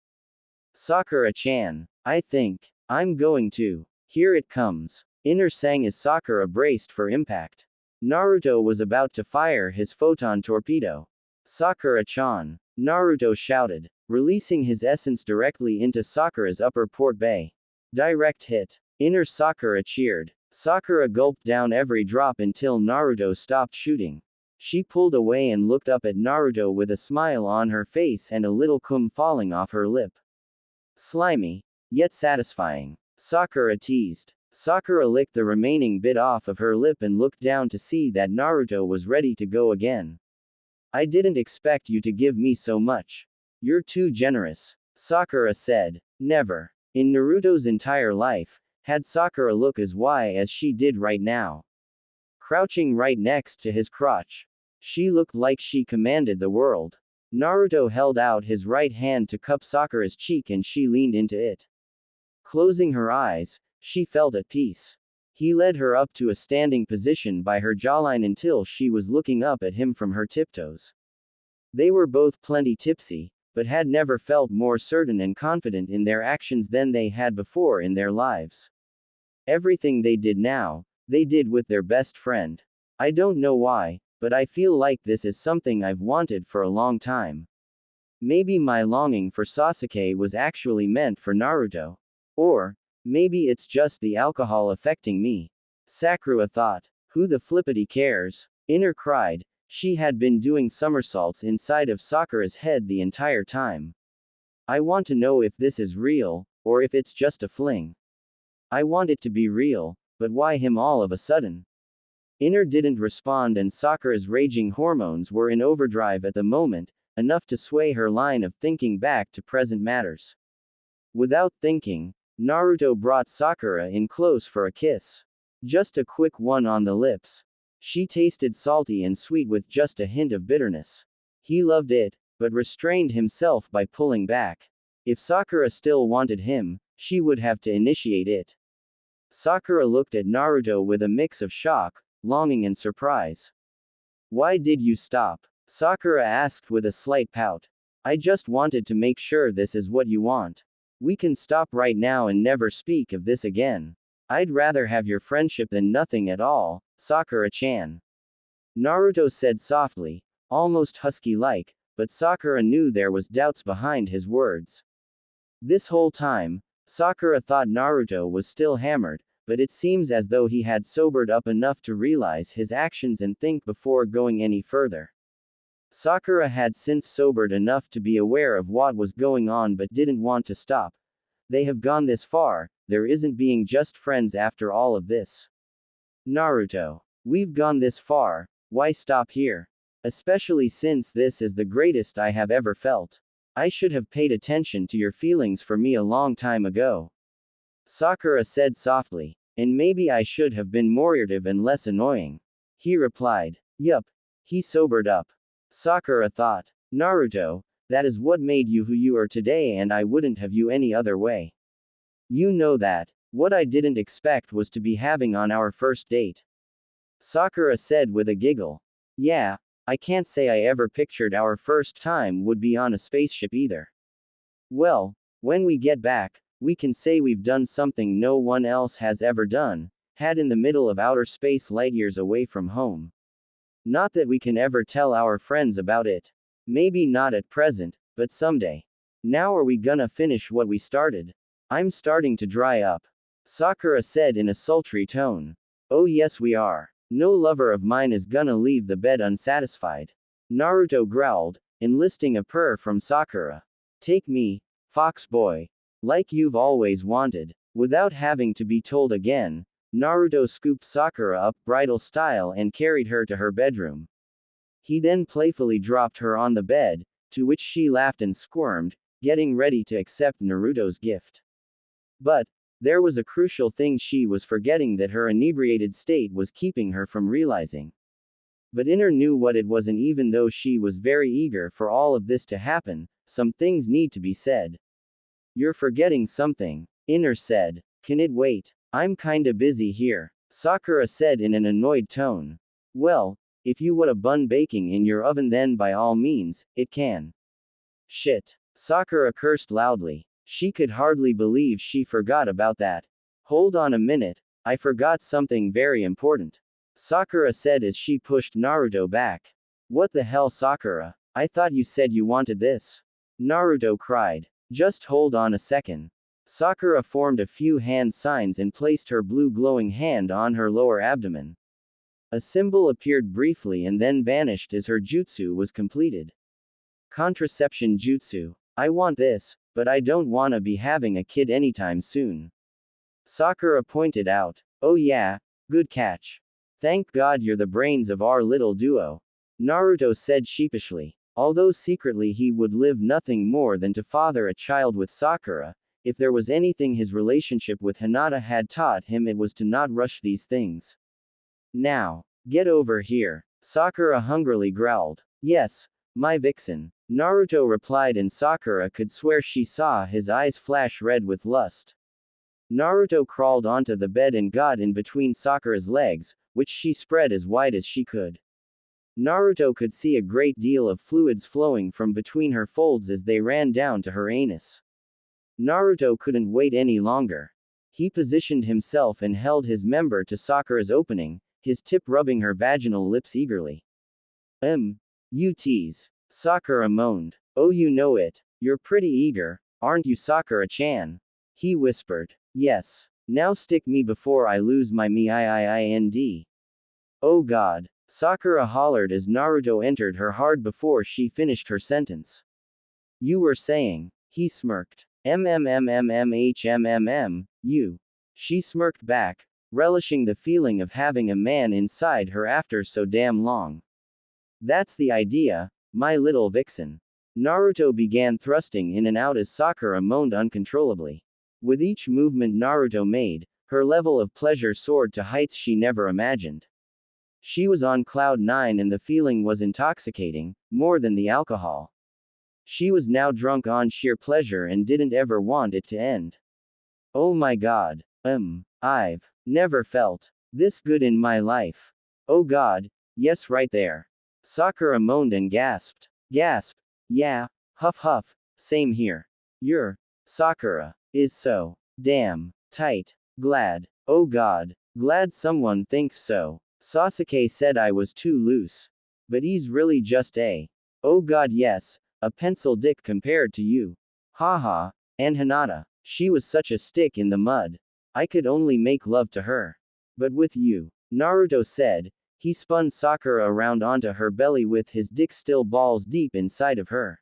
Sakura-chan. I think I'm going to. Here it comes. Inner sang as Sakura braced for impact. Naruto was about to fire his photon torpedo. Sakura-chan. Naruto shouted, releasing his essence directly into Sakura's upper port bay. Direct hit. Inner Sakura cheered. Sakura gulped down every drop until Naruto stopped shooting. She pulled away and looked up at Naruto with a smile on her face and a little cum falling off her lip. Slimy, yet satisfying. Sakura teased. Sakura licked the remaining bit off of her lip and looked down to see that Naruto was ready to go again. I didn't expect you to give me so much. You're too generous. Sakura said. Never. In Naruto's entire life, had Sakura look as wide as she did right now. Crouching right next to his crotch. She looked like she commanded the world. Naruto held out his right hand to cup Sakura's cheek and she leaned into it. Closing her eyes, she felt at peace. He led her up to a standing position by her jawline until she was looking up at him from her tiptoes. They were both plenty tipsy, but had never felt more certain and confident in their actions than they had before in their lives. Everything they did now, they did with their best friend. I don't know why, but I feel like this is something I've wanted for a long time. Maybe my longing for Sasuke was actually meant for Naruto. Or, maybe it's just the alcohol affecting me. Sakura thought. Who the flippity cares? Inner cried. She had been doing somersaults inside of Sakura's head the entire time. I want to know if this is real, or if it's just a fling. I want it to be real, but why him all of a sudden? Inner didn't respond, and Sakura's raging hormones were in overdrive at the moment, enough to sway her line of thinking back to present matters. Without thinking, Naruto brought Sakura in close for a kiss. Just a quick one on the lips. She tasted salty and sweet with just a hint of bitterness. He loved it, but restrained himself by pulling back. If Sakura still wanted him, she would have to initiate it. Sakura looked at Naruto with a mix of shock, longing and surprise. Why did you stop? Sakura asked with a slight pout. I just wanted to make sure this is what you want. We can stop right now and never speak of this again. I'd rather have your friendship than nothing at all, Sakura-chan. Naruto said softly, almost husky-like, but Sakura knew there was doubts behind his words. This whole time, Sakura thought Naruto was still hammered, but it seems as though he had sobered up enough to realize his actions and think before going any further. Sakura had since sobered enough to be aware of what was going on but didn't want to stop. They have gone this far, there isn't being just friends after all of this. Naruto. We've gone this far, why stop here? Especially since this is the greatest I have ever felt. I should have paid attention to your feelings for me a long time ago. Sakura said softly. And maybe I should have been more irritative and less annoying. He replied. Yup. He sobered up. Sakura thought. Naruto, that is what made you who you are today, and I wouldn't have you any other way. You know that. What I didn't expect was to be having on our first date. Sakura said with a giggle. Yeah, I can't say I ever pictured our first time would be on a spaceship either. Well, when we get back, we can say we've done something no one else has ever done, had in the middle of outer space light years away from home. Not that we can ever tell our friends about it. Maybe not at present, but someday. Now are we gonna finish what we started? I'm starting to dry up. Sakura said in a sultry tone. Oh yes we are. No lover of mine is gonna leave the bed unsatisfied. Naruto growled, enlisting a purr from Sakura. Take me, fox boy. Like you've always wanted. Without having to be told again, Naruto scooped Sakura up bridal style and carried her to her bedroom. He then playfully dropped her on the bed, to which she laughed and squirmed, getting ready to accept Naruto's gift. But, there was a crucial thing she was forgetting that her inebriated state was keeping her from realizing. But Inner knew what it was, and even though she was very eager for all of this to happen, some things need to be said. You're forgetting something, Inner said. Can it wait? I'm kinda busy here, Sakura said in an annoyed tone. Well, if you want a bun baking in your oven then by all means, it can. Shit. Sakura cursed loudly. She could hardly believe she forgot about that. Hold on a minute, I forgot something very important. Sakura said as she pushed Naruto back. What the hell, Sakura? I thought you said you wanted this. Naruto cried. Just hold on a second. Sakura formed a few hand signs and placed her blue glowing hand on her lower abdomen. A symbol appeared briefly and then vanished as her jutsu was completed. Contraception jutsu. I want this, but I don't wanna be having a kid anytime soon. Sakura pointed out. Oh yeah, good catch. Thank God you're the brains of our little duo. Naruto said sheepishly. Although secretly he would live nothing more than to father a child with Sakura, if there was anything his relationship with Hinata had taught him it was to not rush these things. Now, get over here, Sakura hungrily growled. Yes, my vixen, Naruto replied, and Sakura could swear she saw his eyes flash red with lust. Naruto crawled onto the bed and got in between Sakura's legs, which she spread as wide as she could. Naruto could see a great deal of fluids flowing from between her folds as they ran down to her anus. Naruto couldn't wait any longer. He positioned himself and held his member to Sakura's opening, his tip rubbing her vaginal lips eagerly. You tease. Sakura moaned. Oh, you know it. You're pretty eager, aren't you, Sakura-chan? He whispered. Yes. Now stick me before I lose my mind. Oh God. Sakura hollered as Naruto entered her hard before she finished her sentence. You were saying. He smirked. You. She smirked back, relishing the feeling of having a man inside her after so damn long. That's the idea, my little vixen. Naruto began thrusting in and out as Sakura moaned uncontrollably. With each movement Naruto made, her level of pleasure soared to heights she never imagined. She was on cloud 9 and the feeling was intoxicating, more than the alcohol. She was now drunk on sheer pleasure and didn't ever want it to end. Oh my god. I've never felt this good in my life. Oh god, yes right there. Sakura moaned and gasped. Gasp. Yeah, huff huff, same here. Your Sakura is so damn tight. Glad. Oh god, glad someone thinks so. Sasuke said I was too loose. But he's really just a. Oh god yes, a pencil dick compared to you. Haha, and Hinata. She was such a stick in the mud. I could only make love to her. But with you, Naruto said. He spun Sakura around onto her belly with his dick still balls deep inside of her.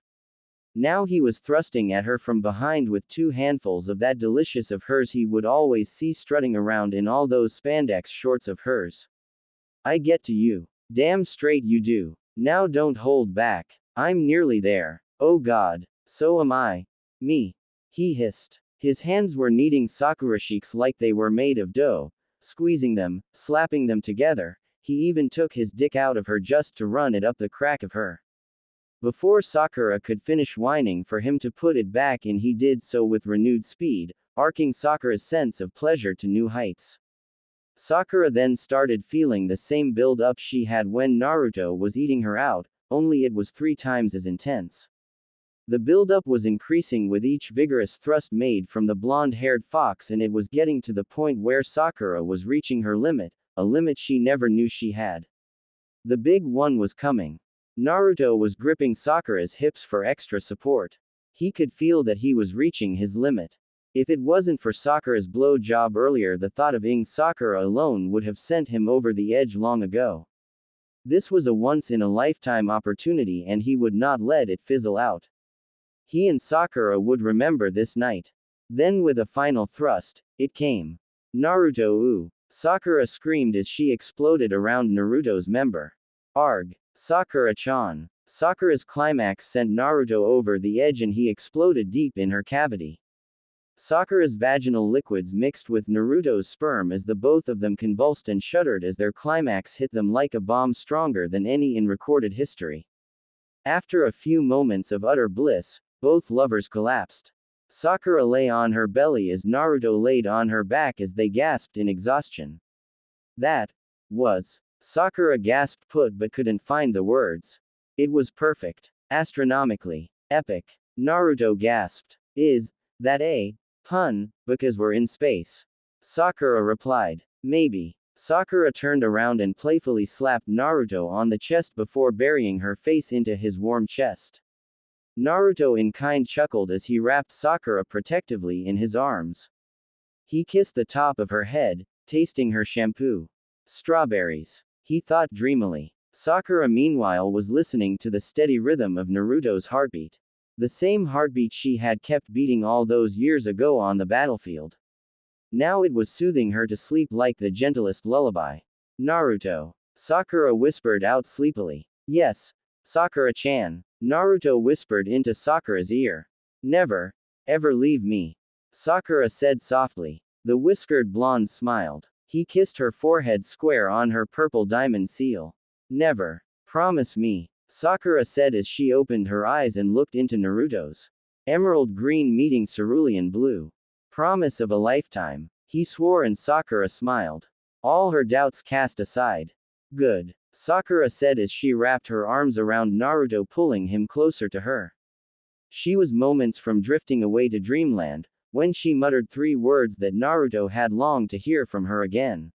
Now he was thrusting at her from behind with 2 handfuls of that delicious of hers he would always see strutting around in all those spandex shorts of hers. I get to you. Damn straight you do. Now don't hold back. I'm nearly there. Oh god. So am I. Me. He hissed. His hands were kneading Sakura cheeks like they were made of dough, squeezing them, slapping them together. He even took his dick out of her just to run it up the crack of her. Before Sakura could finish whining for him to put it back in, he did so with renewed speed, arcing Sakura's sense of pleasure to new heights. Sakura then started feeling the same build-up she had when Naruto was eating her out, only it was 3 times as intense. The build-up was increasing with each vigorous thrust made from the blonde-haired fox, and it was getting to the point where Sakura was reaching her limit, a limit she never knew she had. The big one was coming. Naruto was gripping Sakura's hips for extra support. He could feel that he was reaching his limit. If it wasn't for Sakura's blow job earlier, the thought of ing Sakura alone would have sent him over the edge long ago. This was a once-in-a-lifetime opportunity and he would not let it fizzle out. He and Sakura would remember this night. Then with a final thrust, it came. Naruto ooh. Sakura screamed as she exploded around Naruto's member. Arg. Sakura-chan. Sakura's climax sent Naruto over the edge and he exploded deep in her cavity. Sakura's vaginal liquids mixed with Naruto's sperm as the both of them convulsed and shuddered as their climax hit them like a bomb stronger than any in recorded history. After a few moments of utter bliss, both lovers collapsed. Sakura lay on her belly as Naruto laid on her back as they gasped in exhaustion. That was. Sakura gasped but couldn't find the words. It was perfect. Astronomically. Epic. Naruto gasped. Is that a pun, because we're in space? Sakura replied. Maybe. Sakura turned around and playfully slapped Naruto on the chest before burying her face into his warm chest. Naruto in kind chuckled as he wrapped Sakura protectively in his arms. He kissed the top of her head, tasting her shampoo. Strawberries. He thought dreamily. Sakura meanwhile was listening to the steady rhythm of Naruto's heartbeat. The same heartbeat she had kept beating all those years ago on the battlefield. Now it was soothing her to sleep like the gentlest lullaby. Naruto. Sakura whispered out sleepily. Yes. Sakura-chan. Naruto whispered into Sakura's ear. Never. Ever leave me. Sakura said softly. The whiskered blonde smiled. He kissed her forehead square on her purple diamond seal. Never. Promise me. Sakura said as she opened her eyes and looked into Naruto's. Emerald green meeting cerulean blue. Promise of a lifetime. He swore and Sakura smiled. All her doubts cast aside. Good. Sakura said as she wrapped her arms around Naruto, pulling him closer to her. She was moments from drifting away to dreamland, when she muttered 3 words that Naruto had longed to hear from her again.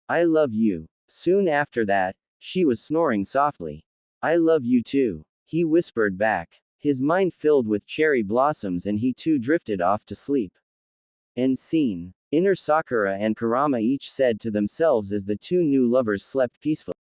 I love you. Soon after that, she was snoring softly. I love you too. He whispered back. His mind filled with cherry blossoms and he too drifted off to sleep. End scene. Inner Sakura and Kurama each said to themselves as the 2 new lovers slept peacefully.